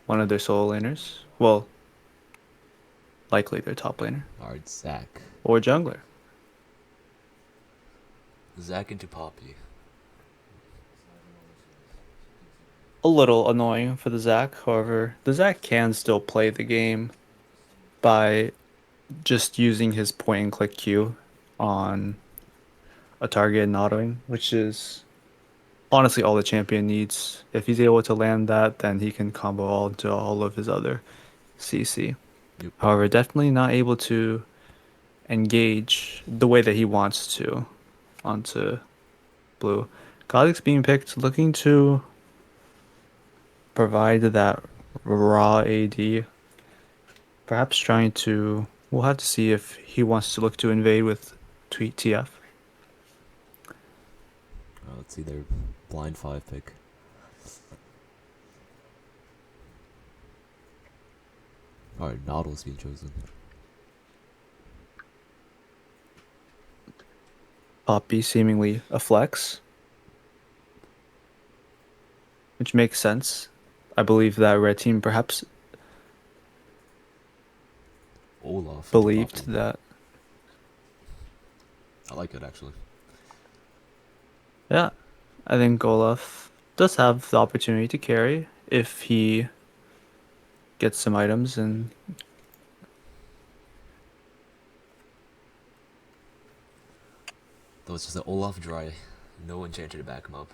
Speaker 6: one of their solo laners. Well, likely their top laner
Speaker 1: Alright, Zac.
Speaker 6: or jungler.
Speaker 1: Zac into Poppy.
Speaker 6: A little annoying for the Zac. However, the Zac can still play the game by just using his point and click Q on a target and autoing, which is honestly all the champion needs. If he's able to land that, then he can combo all into all of his other CC.
Speaker 1: Yep.
Speaker 6: However, definitely not able to engage the way that he wants to onto blue. Kha'Zix being picked, looking to provide that raw AD. Perhaps trying to. We'll have to see if he wants to look to invade with Tweet TF.
Speaker 1: Let's see their blind 5 pick. Alright, Nautilus being chosen.
Speaker 6: Poppy seemingly a flex, which makes sense. I believe that red team perhaps
Speaker 1: Olaf. into
Speaker 6: believed
Speaker 1: Poppy.
Speaker 6: that.
Speaker 1: I like it actually.
Speaker 6: Yeah, I think Olaf does have the opportunity to carry if he gets some items and
Speaker 1: Though it's just an Olaf dry. No enchanter to back him up.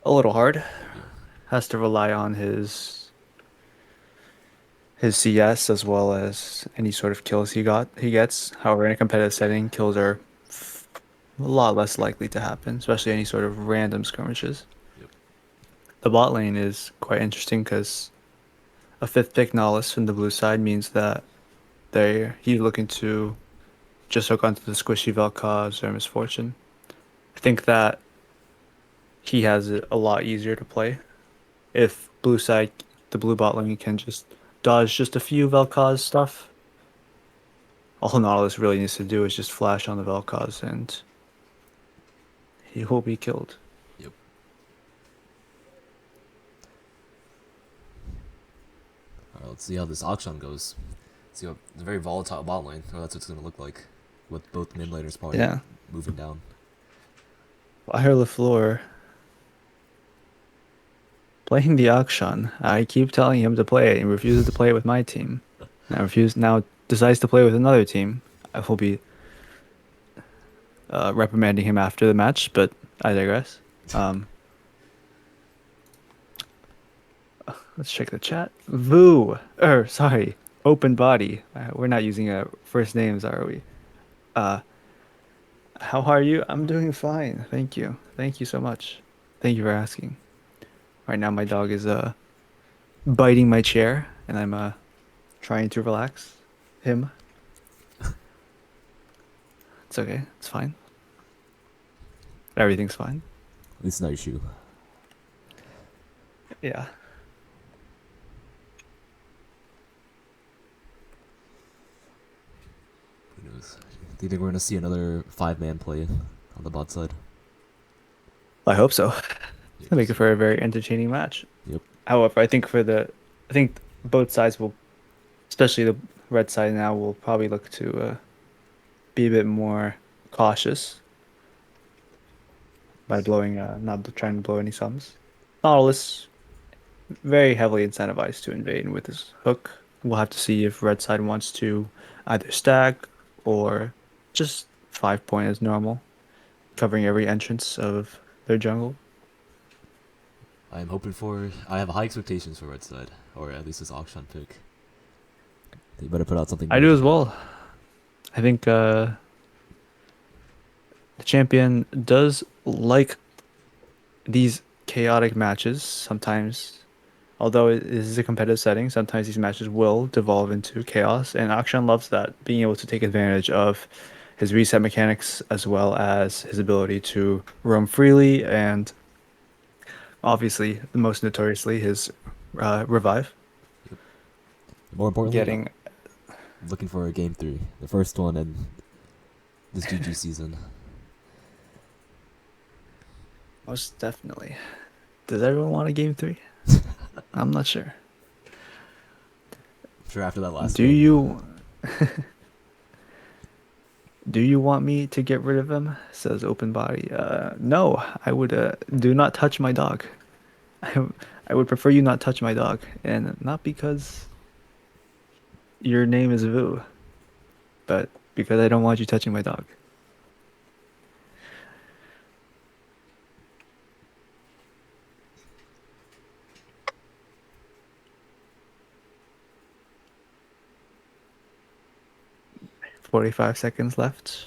Speaker 6: a little hard.
Speaker 1: Yeah.
Speaker 6: Has to rely on his CS as well as any sort of kills he gets. However, in a competitive setting, kills are a lot less likely to happen, especially any sort of random skirmishes.
Speaker 1: Yep.
Speaker 6: The bot lane is quite interesting because a fifth pick Nihilus from the blue side means that he's looking to just hook onto the squishy Vel'Koz or Misfortune. I think that he has it a lot easier to play if the blue bot lane can just dodge just a few Vel'Koz stuff. All Nautilus really needs to do is just flash on the Vel'Koz and he will be killed.
Speaker 1: Yep. Alright, let's see how this auction goes. See how it's a very volatile bot lane, or that's what it's gonna look like. With both mid laners probably
Speaker 6: Yeah.
Speaker 1: moving down.
Speaker 6: Fire LaFleur playing the auction. I keep telling him to play it. He refuses to play it with my team. Now decides to play with another team. I will be reprimanding him after the match, but I digress. Let's check the chat. Sorry, Open Body. We're not using first names, are we? How are you? I'm doing fine. Thank you. Thank you so much. Thank you for asking. Right now, my dog is biting my chair, and I'm trying to relax him. It's okay. It's fine. Everything's fine.
Speaker 1: At least not your shoe.
Speaker 6: Yeah.
Speaker 1: Who knows? Do you think we're gonna see another 5-man play on the bot side?
Speaker 6: I hope so.
Speaker 1: Yes.
Speaker 6: It'll make it for a very entertaining match.
Speaker 1: Yep.
Speaker 6: However, I think both sides will, especially the red side now, will probably look to be a bit more cautious by not trying to blow any sums. Nautilus very heavily incentivized to invade with his hook. We'll have to see if red side wants to either stack or just 5-point as normal, covering every entrance of their jungle.
Speaker 1: I have high expectations for red side, or at least this auction pick. They better put out something
Speaker 6: I
Speaker 1: good.
Speaker 6: do as well. I think the champion does like these chaotic matches sometimes. Although it is a competitive setting, sometimes these matches will devolve into chaos, and Akshan loves that, being able to take advantage of his reset mechanics as well as his ability to roam freely and obviously, the most notoriously, his revive.
Speaker 1: More importantly,
Speaker 6: Getting
Speaker 1: I'm looking for a game 3, the first one in this GG season.
Speaker 6: most definitely. Does everyone want a game 3? I'm not sure.
Speaker 1: sure after that last
Speaker 6: Do
Speaker 1: game.
Speaker 6: you do you want me to get rid of him? Says Open Body. No, I would do not touch my dog. I, I would prefer you not touch my dog, and not because your name is Vu, but because I don't want you touching my dog. "45 seconds left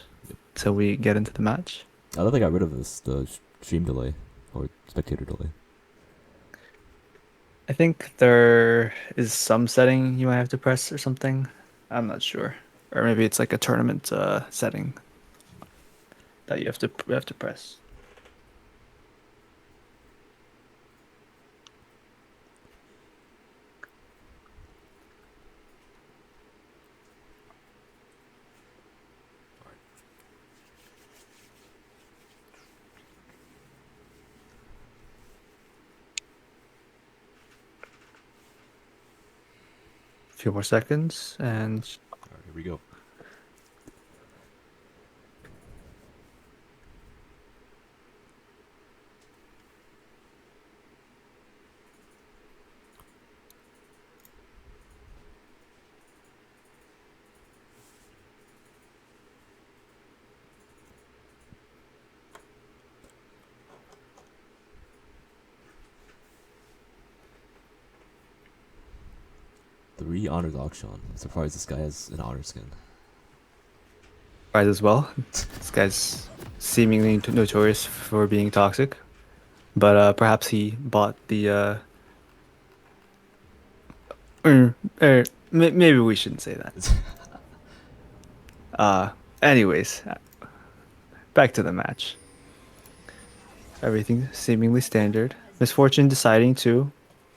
Speaker 6: till we get into the match."
Speaker 1: I thought they got rid of this, the stream delay or spectator delay.
Speaker 6: I think there is some setting you might have to press or something. I'm not sure. Or maybe it's like a tournament setting that you have to press. A few more seconds and
Speaker 1: Alright, here we go. Three honors auction. I'm surprised this guy has an honor skin.
Speaker 6: Rise as well. This guy's seemingly notorious for being toxic, but perhaps he bought the. Maybe we shouldn't say that. Anyways, back to the match. Everything seemingly standard. Misfortune deciding to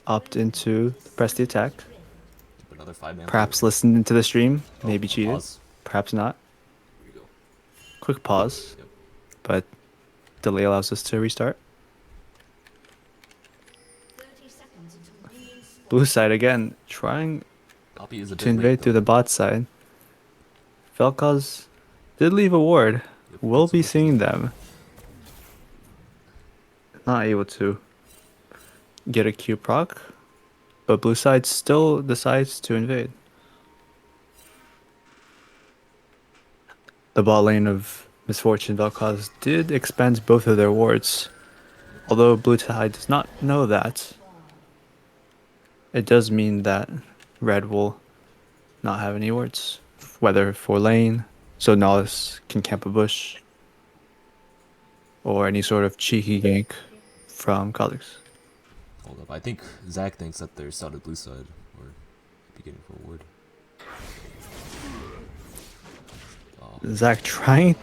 Speaker 6: opt into press the attack.
Speaker 1: Another 5-man.
Speaker 6: Perhaps listened into the stream.
Speaker 1: Oh,
Speaker 6: Maybe cheated.
Speaker 1: pause.
Speaker 6: Perhaps not.
Speaker 1: Here we go.
Speaker 6: Quick pause.
Speaker 1: Yep.
Speaker 6: But delay allows us to restart. Blue side again, trying
Speaker 1: Copy is a bit
Speaker 6: to invade
Speaker 1: late,
Speaker 6: through the bot side. Vel'Koz did leave a ward.
Speaker 1: Yep,
Speaker 6: We'll
Speaker 1: that's
Speaker 6: be
Speaker 1: what it
Speaker 6: seeing
Speaker 1: is.
Speaker 6: them. Not able to get a Q proc, but blue side still decides to invade. The bot lane of Misfortune Vel'Koz did expend both of their wards. Although blue side does not know that, it does mean that red will not have any wards. Whether for lane, so Nollis can camp a bush, or any sort of cheeky gank from Kha'Zix.
Speaker 1: Hold up. I think Zach thinks that they're started blue side or beginning for a ward. Oh,
Speaker 6: Zach trying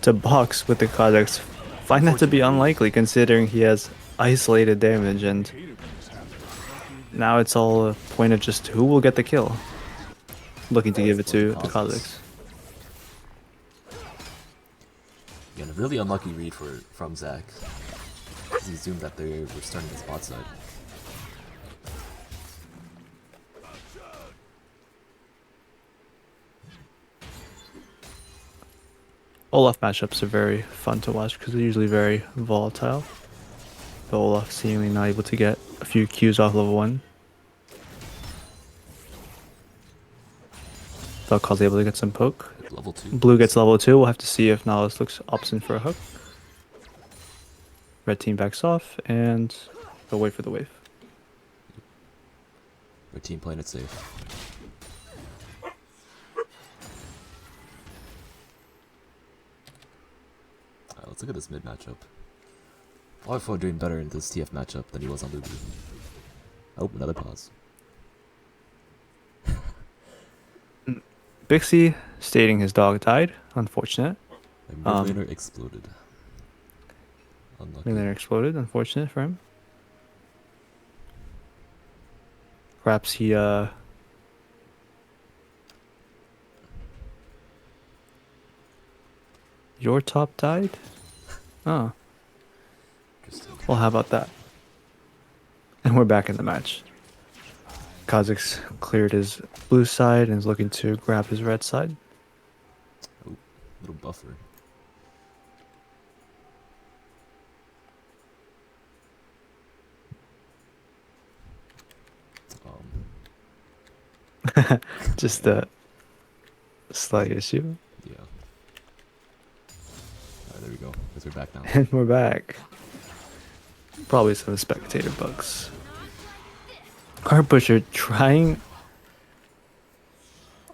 Speaker 6: to box with the Kha'Zix. Find that to be unlikely considering he has isolated damage, and now it's all a point of just who will get the kill. Looking to give it to the Kha'Zix.
Speaker 1: yeah, a really unlucky read from Zach. He assumed that they were starting the spot side.
Speaker 6: Olaf matchups are very fun to watch because they're usually very volatile. But Olaf seemingly not able to get a few Qs off level 1. Vel'Koz able to get some poke.
Speaker 1: Level 2.
Speaker 6: Blue gets level 2. We'll have to see if Nihilus looks option for a hook. Red team backs off and they'll wait for the wave.
Speaker 1: Red team playing it safe. Alright, let's look at this mid matchup. RR4 doing better in this TF matchup than he was on Lubu. Oh, another pause.
Speaker 6: Bixie stating his dog died. Unfortunate.
Speaker 1: And mid laner exploded. Unlucky.
Speaker 6: Midlaner exploded. Unfortunate for him. Perhaps he your top died? Oh.
Speaker 1: Interesting.
Speaker 6: Well, how about that? And we're back in the match. Kazakh's cleared his blue side and is looking to grab his red side.
Speaker 1: Oh, little buffer.
Speaker 6: Just a slight issue.
Speaker 1: Yeah. Alright, there we go. Guess we're back now.
Speaker 6: And we're back. Probably some spectator bugs. Card pusher trying.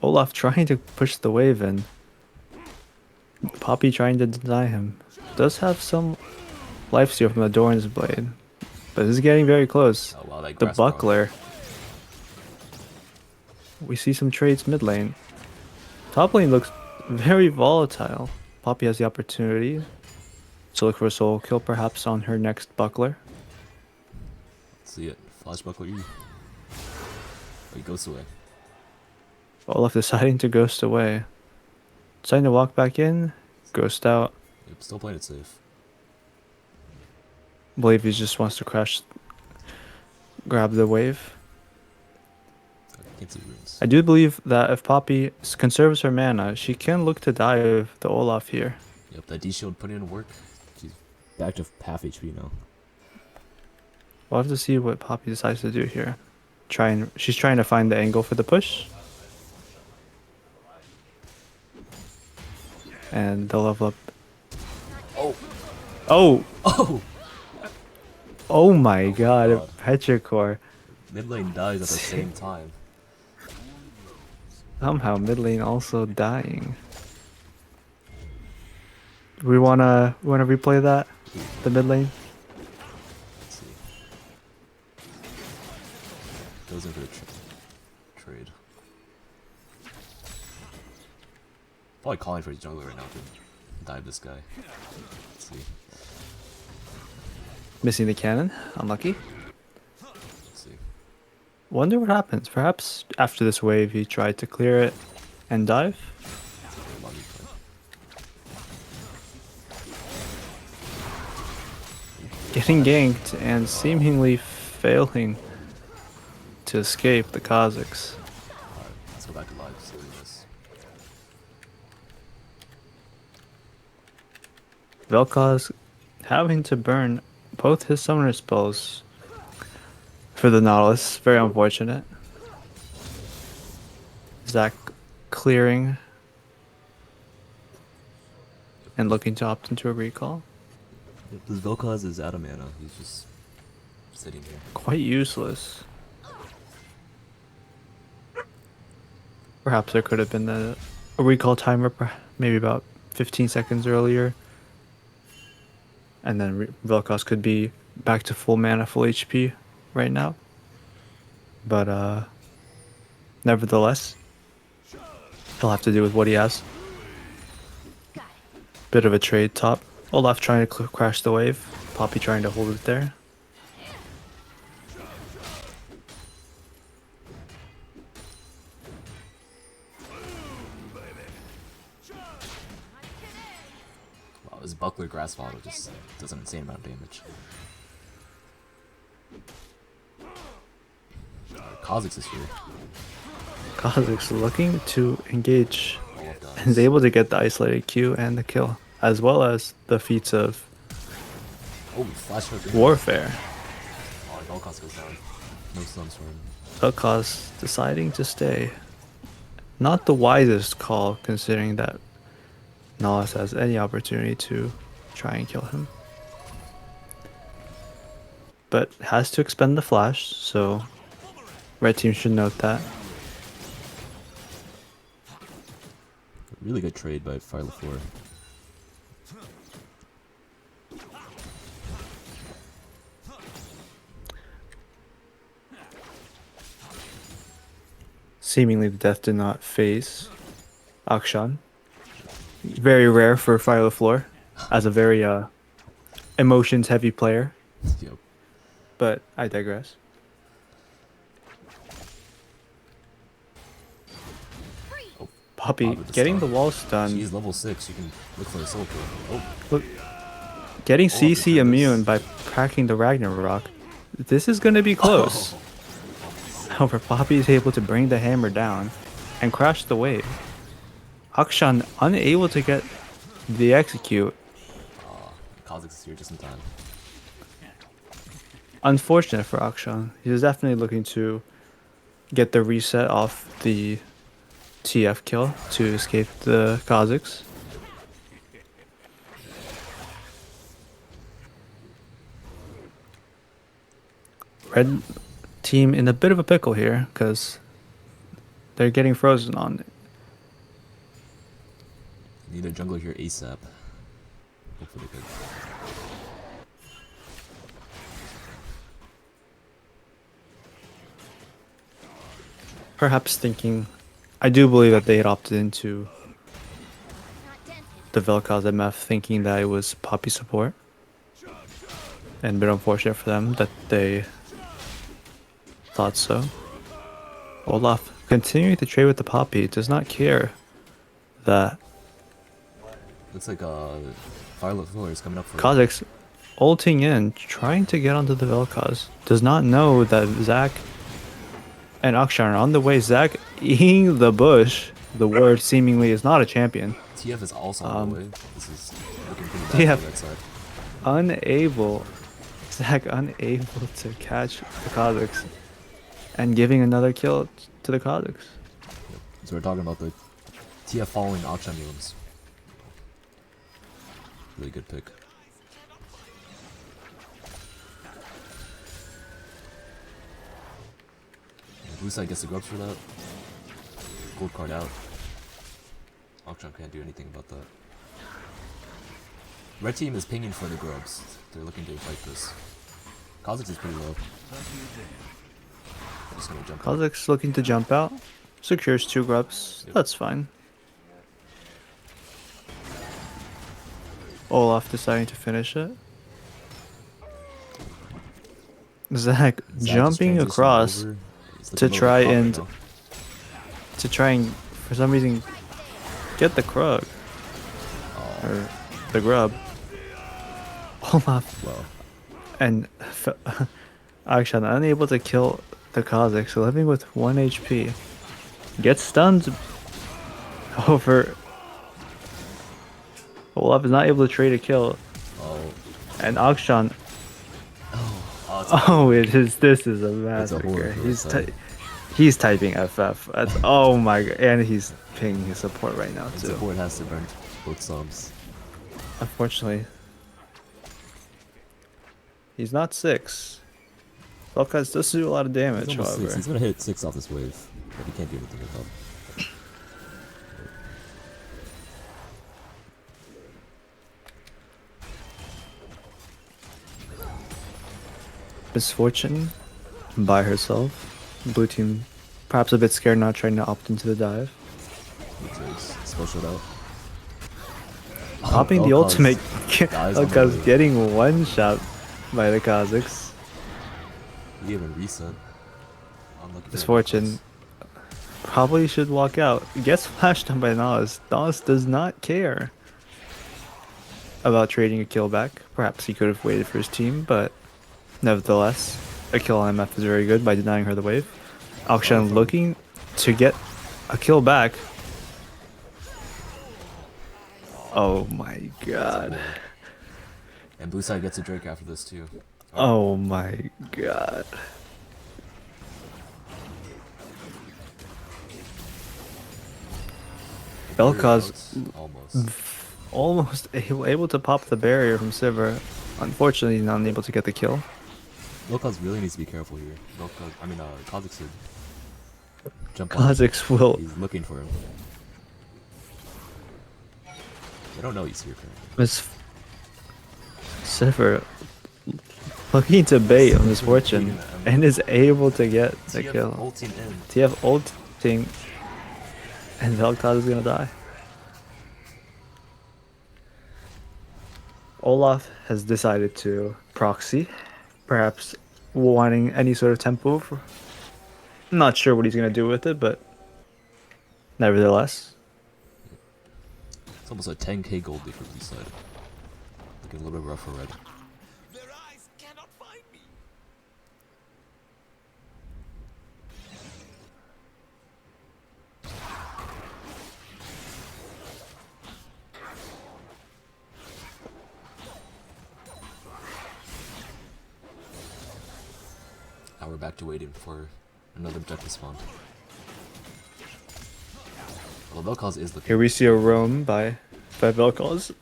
Speaker 6: Olaf trying to push the wave in. Poppy trying to deny him. Does have some lifesteal from the Doran's blade. But this is getting very close.
Speaker 1: Oh wow, that
Speaker 6: The
Speaker 1: grass bar.
Speaker 6: buckler. We see some trades mid lane. Top lane looks very volatile. Poppy has the opportunity to look for a soul kill perhaps on her next buckler.
Speaker 1: Let's see it. Flash buckler E. Oh, he goes away.
Speaker 6: Olaf deciding to ghost away. Deciding to walk back in, ghost out.
Speaker 1: Yep, still playing it safe.
Speaker 6: Believe he just wants to crash, grab the wave.
Speaker 1: I can't see runes.
Speaker 6: I do believe that if Poppy conserves her mana, she can look to dive the Olaf here.
Speaker 1: Yep, that D shield putting in work. She's back to half HP now.
Speaker 6: We'll have to see what Poppy decides to do here. She's trying to find the angle for the push. And they'll level up.
Speaker 1: Oh!
Speaker 6: Oh!
Speaker 1: Oh!
Speaker 6: Oh my god, Petrichor.
Speaker 1: Mid lane dies at the same time.
Speaker 6: Somehow mid lane also dying. We wanna replay that? The mid lane?
Speaker 1: Let's see. Goes in for a trade. Probably calling for his jungler right now to dive this guy. Let's see.
Speaker 6: Missing the cannon. Unlucky.
Speaker 1: Let's see.
Speaker 6: Wonder what happens. Perhaps after this wave he tried to clear it and dive?
Speaker 1: Money play.
Speaker 6: Getting ganked and seemingly failing to escape the Kazakhs.
Speaker 1: Alright, let's go back to live. See this.
Speaker 6: Vel'Koz having to burn both his summoner spells for the Nautilus. Very unfortunate. Zach clearing and looking to opt into a recall.
Speaker 1: This Vel'Koz is out of mana. He's just sitting here.
Speaker 6: Quite useless. Perhaps there could have been a recall timer, maybe about 15 seconds earlier. And then Vel'Koz could be back to full mana, full HP right now. But nevertheless, he'll have to do with what he has. Bit of a trade top. Olaf trying to crash the wave. Poppy trying to hold it there.
Speaker 1: Wow, this buckler grass follow just does an insane amount of damage. Kazakhs is here.
Speaker 6: Kazakh's looking to engage
Speaker 1: Olaf dies.
Speaker 6: and is able to get the isolated Q and the kill, as well as the feats of
Speaker 1: Oh, flash hook.
Speaker 6: warfare.
Speaker 1: Oh, Vel'Koz goes down. No slums for him.
Speaker 6: Vel'Koz deciding to stay. Not the wisest call, considering that Nautilus has any opportunity to try and kill him. But has to expend the flash, so red team should note that.
Speaker 1: Really good trade by RR4.
Speaker 6: Seemingly the death did not phase Akshan. Very rare for RR4 as a very emotions heavy player,
Speaker 1: Yep.
Speaker 6: but I digress.
Speaker 1: Oh,
Speaker 6: Poppy
Speaker 1: Bob with the
Speaker 6: getting
Speaker 1: stun.
Speaker 6: the wall stun.
Speaker 1: She's level 6. You can look for a soul kill. Oh,
Speaker 6: Look, getting
Speaker 1: Oh,
Speaker 6: CC
Speaker 1: defenders.
Speaker 6: immune by cracking the Ragnarok. This is going to be close. However, Poppy is able to bring the hammer down and crash the wave. Akshan unable to get the execute.
Speaker 1: Kha'Zix is here just in time.
Speaker 6: Unfortunate for Akshan. He's definitely looking to get the reset off the TF kill to escape the Kha'Zix. Red team in a bit of a pickle here because they're getting frozen on.
Speaker 1: Need a jungler here ASAP. Hopefully they could.
Speaker 6: Perhaps thinking, I do believe that they had opted into the Vel'Koz MF thinking that it was Poppy support. And a bit unfortunate for them that they thought so. Olaf continuing to trade with the Poppy does not care that
Speaker 1: Looks like Firelord is coming up for
Speaker 6: Kha'Zix ulting in, trying to get onto the Vel'Koz. Does not know that Zac and Akshan are on the way. Zac eating the bush. The word seemingly is not a champion.
Speaker 1: TF is also on the way. This is looking pretty bad
Speaker 6: TF
Speaker 1: for that side.
Speaker 6: unable, Zac unable to catch the Kha'Zix and giving another kill to the Kha'Zix.
Speaker 1: So we're talking about the TF following Akshan moves. Really good pick. Blue side gets the grubs for that. Gold card out. Akshan can't do anything about that. Red team is pinging for the grubs. They're looking to fight this. Kha'Zix is pretty low. I'm just gonna jump out.
Speaker 6: Kha'Zix looking to jump out. Secures 2 grubs.
Speaker 1: Yep.
Speaker 6: That's fine. Olaf deciding to finish it. Zac
Speaker 1: Zac is
Speaker 6: jumping
Speaker 1: transitioning
Speaker 6: across
Speaker 1: over. He's
Speaker 6: to
Speaker 1: looking
Speaker 6: try
Speaker 1: over the top
Speaker 6: and
Speaker 1: right
Speaker 6: for some reason get the Krug or the grub. Olaf
Speaker 1: now. Well,
Speaker 6: and Akshan unable to kill the Kha'Zix, living with 1 HP. Gets stunned over. Olaf is not able to trade a kill,
Speaker 1: oh,
Speaker 6: and Akshan.
Speaker 1: it's a
Speaker 6: Oh, it is. This is a
Speaker 1: It's a horror
Speaker 6: massacre.
Speaker 1: for his side.
Speaker 6: He's typing FF. That's, oh my god, and he's pinging his support right now
Speaker 1: and
Speaker 6: too.
Speaker 1: support has to burn both subs.
Speaker 6: Unfortunately, he's not 6. Vel'Koz does do a lot of damage,
Speaker 1: He's almost 6.
Speaker 6: however.
Speaker 1: He's gonna hit 6 off this wave, but he can't do anything with that.
Speaker 6: Misfortune by herself. Blue team perhaps a bit scared, not trying to opt into the dive.
Speaker 1: Special out.
Speaker 6: Popping the
Speaker 1: Vel'Koz
Speaker 6: ultimate.
Speaker 1: dies on the
Speaker 6: Vel'Koz
Speaker 1: wave.
Speaker 6: getting one shot by the Kha'Zix.
Speaker 1: He even reset. Unlucky for
Speaker 6: Misfortune. Probably should walk out. Gets flashed on by Nas. Nas does not care about trading a kill back. Perhaps he could have waited for his team, but nevertheless, a kill on MF is very good by denying her the wave. Akshan looking to get a kill back. Oh my god.
Speaker 1: And blue side gets a Drake after this too.
Speaker 6: Oh my god. Vel'Koz
Speaker 1: Almost.
Speaker 6: almost able to pop the barrier from Sivir. Unfortunately, not able to get the kill.
Speaker 1: Vel'Koz really needs to be careful here. Kha'Zix should jump on.
Speaker 6: Kha'Zix will.
Speaker 1: He's looking for him. They don't know he's here currently.
Speaker 6: Miss Sivir looking to bait on Misfortune and is able to get the
Speaker 1: TF
Speaker 6: kill.
Speaker 1: ulting in.
Speaker 6: TF ulting, and Vel'Koz is gonna die. Olaf has decided to proxy, perhaps wanting any sort of tempo. Not sure what he's gonna do with it, but nevertheless,
Speaker 1: It's almost a 10k gold lead for blue side. Looking a little bit rough for red. Now we're back to waiting for another objective spawn. Well, Vel'Koz is looking.
Speaker 6: Here we see a roam by Vel'Koz.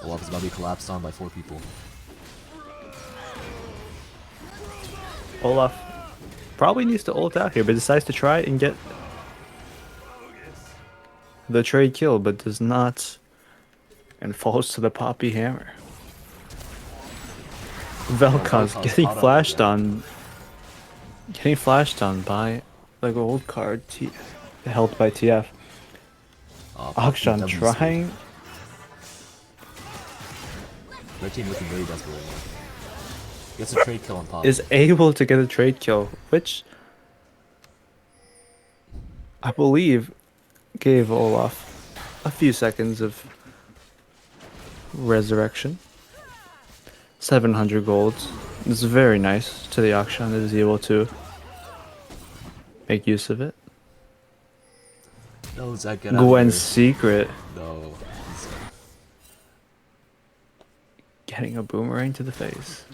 Speaker 1: Olaf is about to be collapsed on by 4 people.
Speaker 6: Olaf probably needs to ult out here, but decides to try and get the trade kill, but does not, and falls to the Poppy Hammer. Vel'Koz
Speaker 1: Vel'Koz
Speaker 6: getting
Speaker 1: caught up
Speaker 6: flashed
Speaker 1: again.
Speaker 6: getting flashed on by the gold card held by TF. Akshan
Speaker 1: Poppy
Speaker 6: trying.
Speaker 1: Red team looking very desperate right now. Gets a trade kill on Poppy.
Speaker 6: Is able to get a trade kill, which I believe gave Olaf a few seconds of resurrection. 700 gold. It's very nice to the Akshan that is able to make use of it.
Speaker 1: No, Zach, get out of
Speaker 6: Gwen's
Speaker 1: here.
Speaker 6: secret
Speaker 1: No.
Speaker 6: getting a boomerang to the face.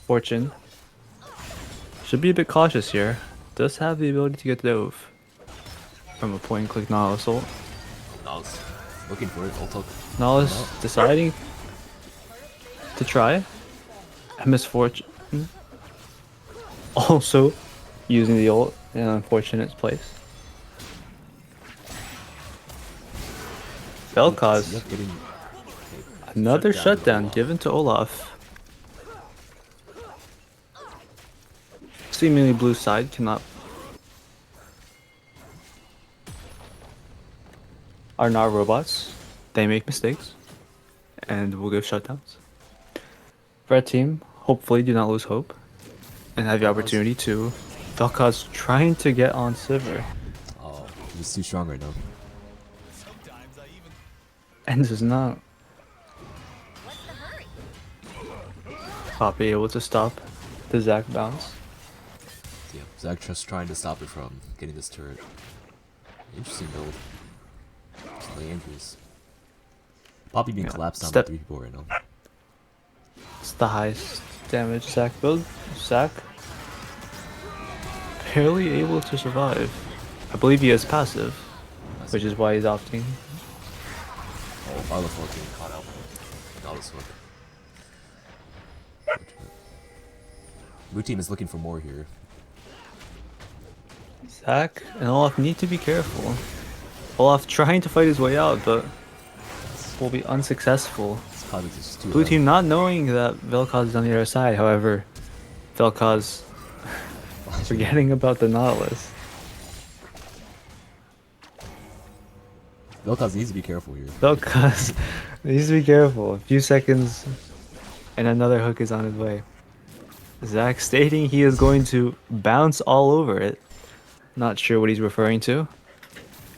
Speaker 6: Fortune should be a bit cautious here. Does have the ability to get dove from a point and click Nautilus ult.
Speaker 1: Nals looking for it. Ult hook.
Speaker 6: Nautilus deciding to try. A misfortune. Also using the ult in an unfortunate place. Vel'Koz,
Speaker 1: Yep, getting
Speaker 6: another shutdown
Speaker 1: Olaf.
Speaker 6: given to Olaf. Seemingly blue side cannot. Are not robots. They make mistakes. And will give shutdowns. Red team, hopefully do not lose hope. And have the opportunity to. Vel'Koz trying to get on Sivir.
Speaker 1: Oh, he's too strong right now.
Speaker 6: And does not. Poppy able to stop the Zac bounce.
Speaker 1: Yeah, Zach just trying to stop it from getting this turret. Interesting build. Play Andrews. Poppy being
Speaker 6: Yeah,
Speaker 1: collapsed on by
Speaker 6: step-
Speaker 1: 3 people right now.
Speaker 6: It's the highest damage Zac build. Zac barely able to survive. I believe he is passive, which is why he's opting.
Speaker 1: Oh, RR4 getting caught out. Nautilus hook. Blue team is looking for more here.
Speaker 6: Zac and Olaf need to be careful. Olaf trying to fight his way out, but will be unsuccessful.
Speaker 1: It's probably just too
Speaker 6: Blue
Speaker 1: loud.
Speaker 6: team not knowing that Vel'Koz is on the other side, however, Vel'Koz forgetting about the Nautilus.
Speaker 1: Vel'Koz needs to be careful here.
Speaker 6: Vel'Koz needs to be careful. A few seconds and another hook is on his way. Zac stating he is going to bounce all over it. Not sure what he's referring to.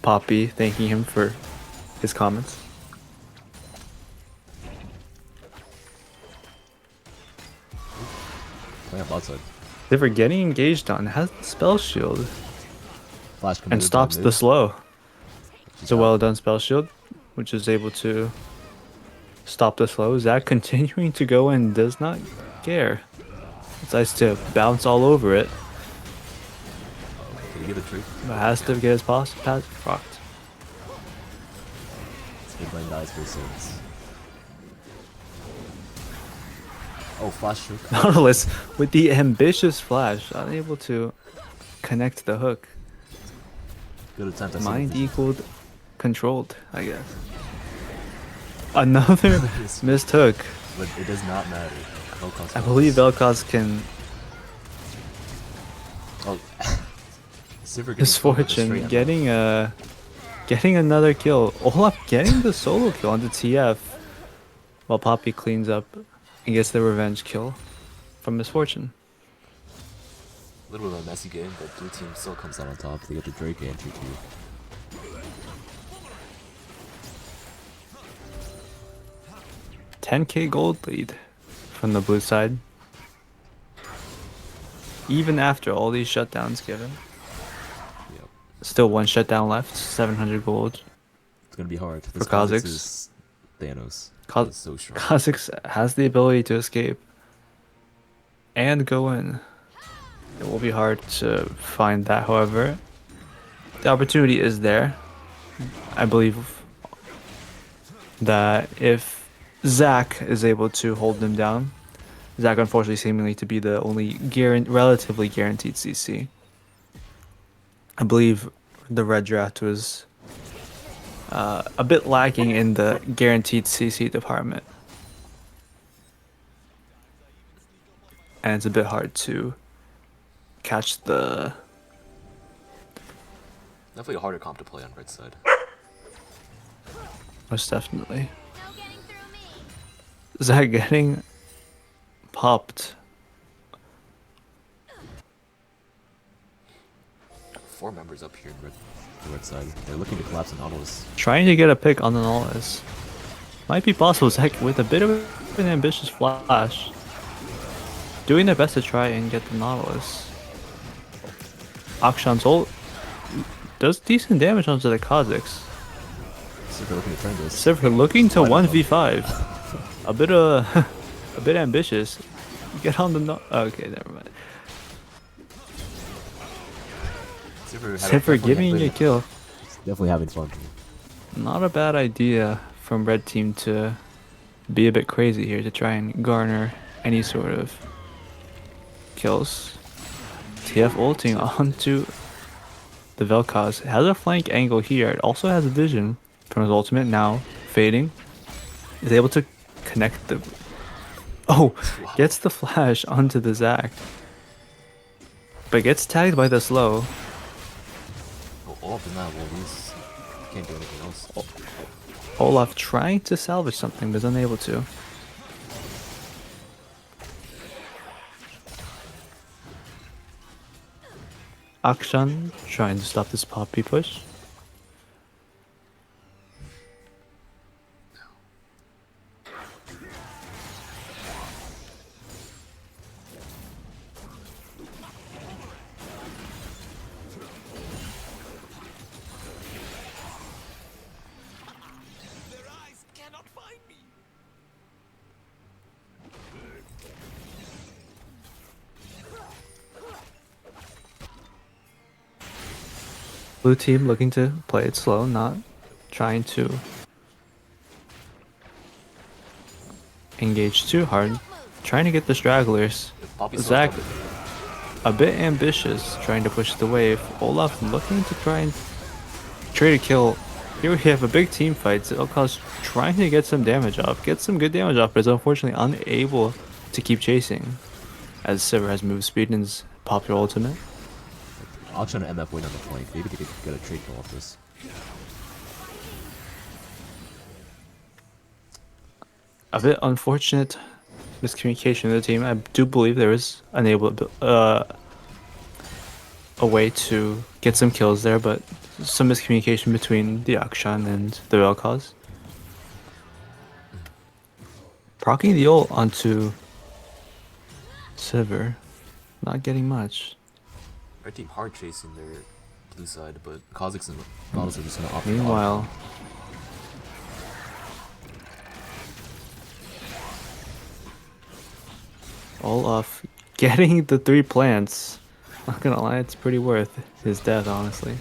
Speaker 6: Poppy thanking him for his comments.
Speaker 1: Playing up outside.
Speaker 6: Sivir getting engaged on, has the spell shield
Speaker 1: Flash
Speaker 6: and
Speaker 1: committed
Speaker 6: stops
Speaker 1: by
Speaker 6: the
Speaker 1: mid.
Speaker 6: slow.
Speaker 1: She's
Speaker 6: It's a
Speaker 1: out.
Speaker 6: well done spell shield, which is able to stop the slow. Zac continuing to go in, does not care. Decides to bounce all over it,
Speaker 1: Can he get a trick?
Speaker 6: but has to get his pass procced.
Speaker 1: Mid lane dies for sins. Oh, flash hook.
Speaker 6: Nautilus with the ambitious flash, unable to connect the hook.
Speaker 1: Good attempt at
Speaker 6: Mind
Speaker 1: saving.
Speaker 6: equaled, controlled, I guess. Another missed hook.
Speaker 1: But it does not matter. Vel'Koz
Speaker 6: I believe
Speaker 1: wins.
Speaker 6: Vel'Koz can
Speaker 1: Oh. Sivir getting killed with a straight
Speaker 6: misfortune
Speaker 1: ammo.
Speaker 6: getting another kill. Olaf getting the solo kill onto TF while Poppy cleans up and gets the revenge kill from misfortune.
Speaker 1: A little bit of a messy game, but blue team still comes out on top. They get the Drake and 2-2.
Speaker 6: 10k gold lead from the blue side. Even after all these shutdowns given.
Speaker 1: Yep.
Speaker 6: Still one shutdown left, 700 gold.
Speaker 1: It's gonna be hard.
Speaker 6: For Kha'Zix.
Speaker 1: Thanos.
Speaker 6: Kaz-
Speaker 1: He's so strong.
Speaker 6: Kha'Zix has the ability to escape and go in. It will be hard to find that, however. The opportunity is there. I believe that if Zack is able to hold them down, Zack unfortunately seemingly to be the only relatively guaranteed CC. I believe the red draft was a bit lacking in the guaranteed CC department. And it's a bit hard to catch the...
Speaker 1: Definitely a harder comp to play on red side.
Speaker 6: Most definitely. Zack getting popped.
Speaker 1: 4 members up here in the red side. They're looking to collapse the Nautilus.
Speaker 6: Trying to get a pick on the Nautilus. Might be possible. Zack with a bit of an ambitious flash. Doing their best to try and get the Nautilus. Akshan's ult does decent damage onto the Kha'Zix.
Speaker 1: Sivir looking to turn this.
Speaker 6: Sivir looking to 1v5. A bit ambitious. Get on the okay, never mind. Sivir giving you a kill.
Speaker 1: Definitely having fun.
Speaker 6: Not a bad idea from red team to be a bit crazy here to try and garner any sort of kills. TF ulting onto the Vel'Koz. Has a flank angle here. It also has vision from his ultimate now. Fading. Is able to connect the... Oh! Gets the flash onto the Zac. But gets tagged by the slow.
Speaker 1: Oh, Olaf is not well. He's can't do anything else.
Speaker 6: Olaf trying to salvage something, but is unable to. Akshan trying to stop this poppy push. Blue team looking to play it slow, not trying to engage too hard. Trying to get the stragglers. Zac a bit ambitious, trying to push the wave. Olaf looking to try and trade a kill. Here we have a big team fight. Vel'Koz trying to get some damage off. Get some good damage off, but is unfortunately unable to keep chasing. As Sivir has move speed and his popular ultimate.
Speaker 1: I'll try to MF win on the flank. Maybe they could get a trade kill off this.
Speaker 6: A bit unfortunate miscommunication of the team. I do believe there is a way to get some kills there, but some miscommunication between the Akshan and the Vel'Koz. Proccing the ult onto Sivir. Not getting much.
Speaker 1: Red team hard chasing their blue side, but Kha'Zix and Nautilus are just gonna opt for
Speaker 6: Meanwhile, Olaf getting the 3 plants. Not gonna lie, it's pretty worth his death, honestly.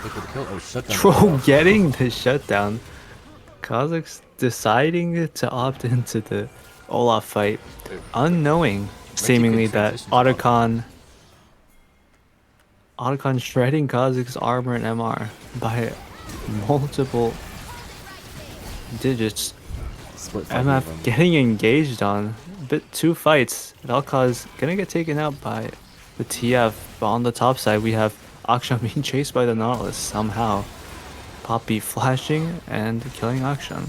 Speaker 1: look for the kill. Oh, shutdown.
Speaker 6: Troll getting the shutdown. Kha'Zix deciding to opt into the Olaf fight, unknowing seemingly that Otacon shredding Kha'Zix's armor and MR by multiple digits.
Speaker 1: Split fight
Speaker 6: MF
Speaker 1: from-
Speaker 6: getting engaged on. A bit 2 fights. Vel'Koz gonna get taken out by the TF. But on the top side, we have Akshan being chased by the Nautilus somehow. Poppy flashing and killing Akshan.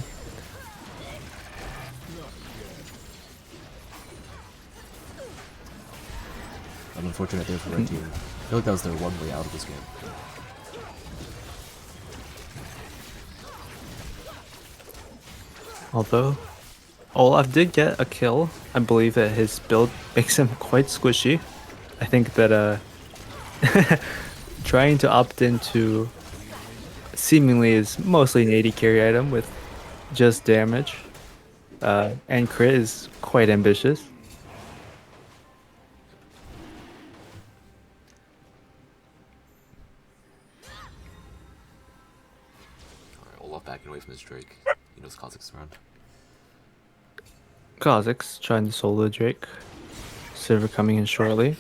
Speaker 1: Unfortunate there for red team. I feel like that was their one way out of this game.
Speaker 6: Although Olaf did get a kill, I believe that his build makes him quite squishy. I think that trying to opt into seemingly is mostly an 80 carry item with just damage. And crit is quite ambitious.
Speaker 1: Alright, Olaf backing away from his Drake. He knows Kazakh's around.
Speaker 6: Kha'Zix trying to solo Drake. Silver coming in shortly.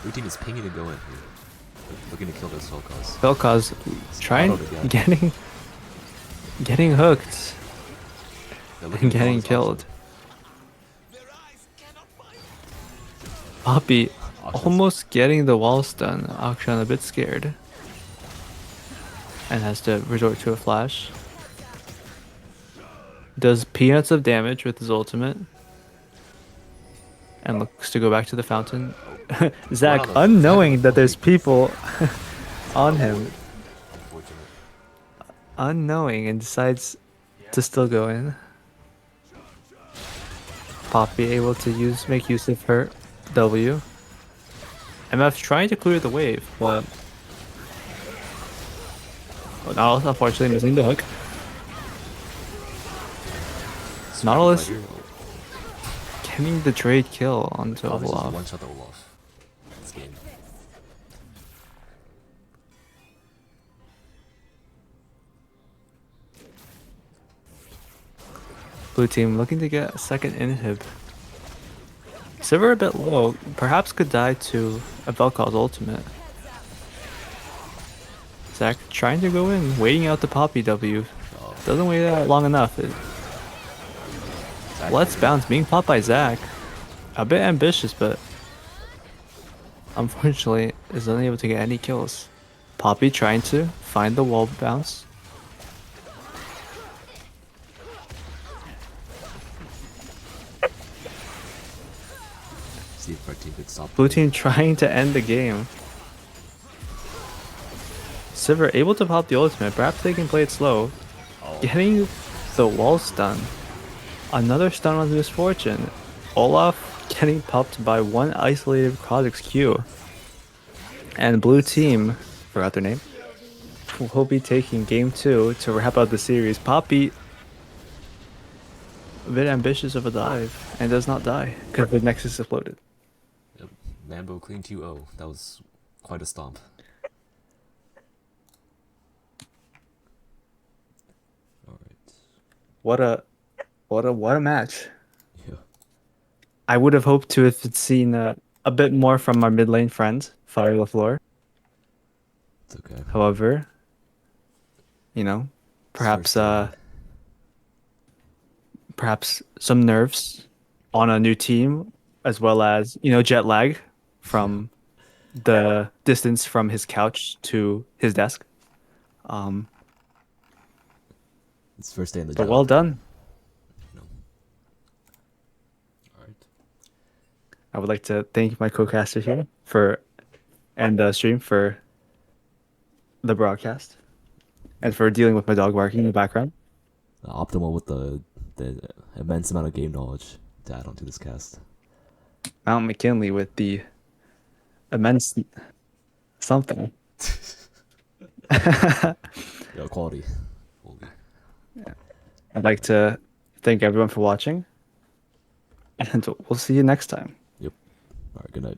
Speaker 1: Blue team is pinging and going here. Looking to kill those Vel'Koz.
Speaker 6: Vel'Koz trying
Speaker 1: Auto again.
Speaker 6: getting hooked
Speaker 1: They're
Speaker 6: and
Speaker 1: looking to
Speaker 6: getting
Speaker 1: kill this
Speaker 6: killed.
Speaker 1: Akshan.
Speaker 6: Poppy
Speaker 1: Akshan's-
Speaker 6: almost getting the wall stun. Akshan a bit scared. And has to resort to a flash. Does peanuts of damage with his ultimate. And looks to go back to the fountain. Zach,
Speaker 1: Wow, the
Speaker 6: unknowing
Speaker 1: Zach
Speaker 6: that there's
Speaker 1: perfect.
Speaker 6: people on him,
Speaker 1: Unfortunate.
Speaker 6: unknowing, and decides to still go in. Poppy able to make use of her W. MF trying to clear the wave, but now unfortunately missing the hook. Nautilus
Speaker 1: Right here.
Speaker 6: getting the trade kill onto
Speaker 1: Oh, this is
Speaker 6: Olaf.
Speaker 1: one shot the Olaf. This game.
Speaker 6: Blue team looking to get a second inhib. Silver a bit low, perhaps could die to a Vel'Koz ultimate. Zach trying to go in, waiting out the Poppy W.
Speaker 1: Oh,
Speaker 6: Doesn't wait out long enough.
Speaker 1: Zach
Speaker 6: Let's
Speaker 1: here.
Speaker 6: bounce, being popped by Zach. A bit ambitious, but unfortunately is unable to get any kills. Poppy trying to find the wall bounce.
Speaker 1: See if our team could stop.
Speaker 6: Blue team trying to end the game. Sivir able to pop the ultimate, perhaps they can play it slow.
Speaker 1: Oh,
Speaker 6: Getting the wall stun. Another stun on Misfortune. Olaf getting popped by one isolated Kha'Zix Q. And blue team, forgot their name, will be taking game 2 to wrap up the series. Poppy, a bit ambitious of a dive, and does not die because the Nexus exploded.
Speaker 1: yep. Mambo clean 2-0. That was quite a stomp. Alright.
Speaker 6: What a match.
Speaker 1: Yeah.
Speaker 6: I would have hoped to have seen a bit more from our mid lane friend, Fire LaFleur.
Speaker 1: It's okay.
Speaker 6: However, you know, perhaps
Speaker 1: first day.
Speaker 6: perhaps some nerves on a new team, as well as jet lag from the distance from his couch to his desk.
Speaker 1: It's first day in the
Speaker 6: But
Speaker 1: job.
Speaker 6: well done.
Speaker 1: You know. Alright.
Speaker 6: I would like to thank my co-caster here and the stream for the broadcast and for dealing with my dog barking in the background.
Speaker 1: Optimal with the immense amount of game knowledge to add onto this cast.
Speaker 6: Mount McKinley with the immense something.
Speaker 1: Yo, quality. Holy.
Speaker 6: I'd like to thank everyone for watching, and we'll see you next time.
Speaker 1: Yep. Alright, good night.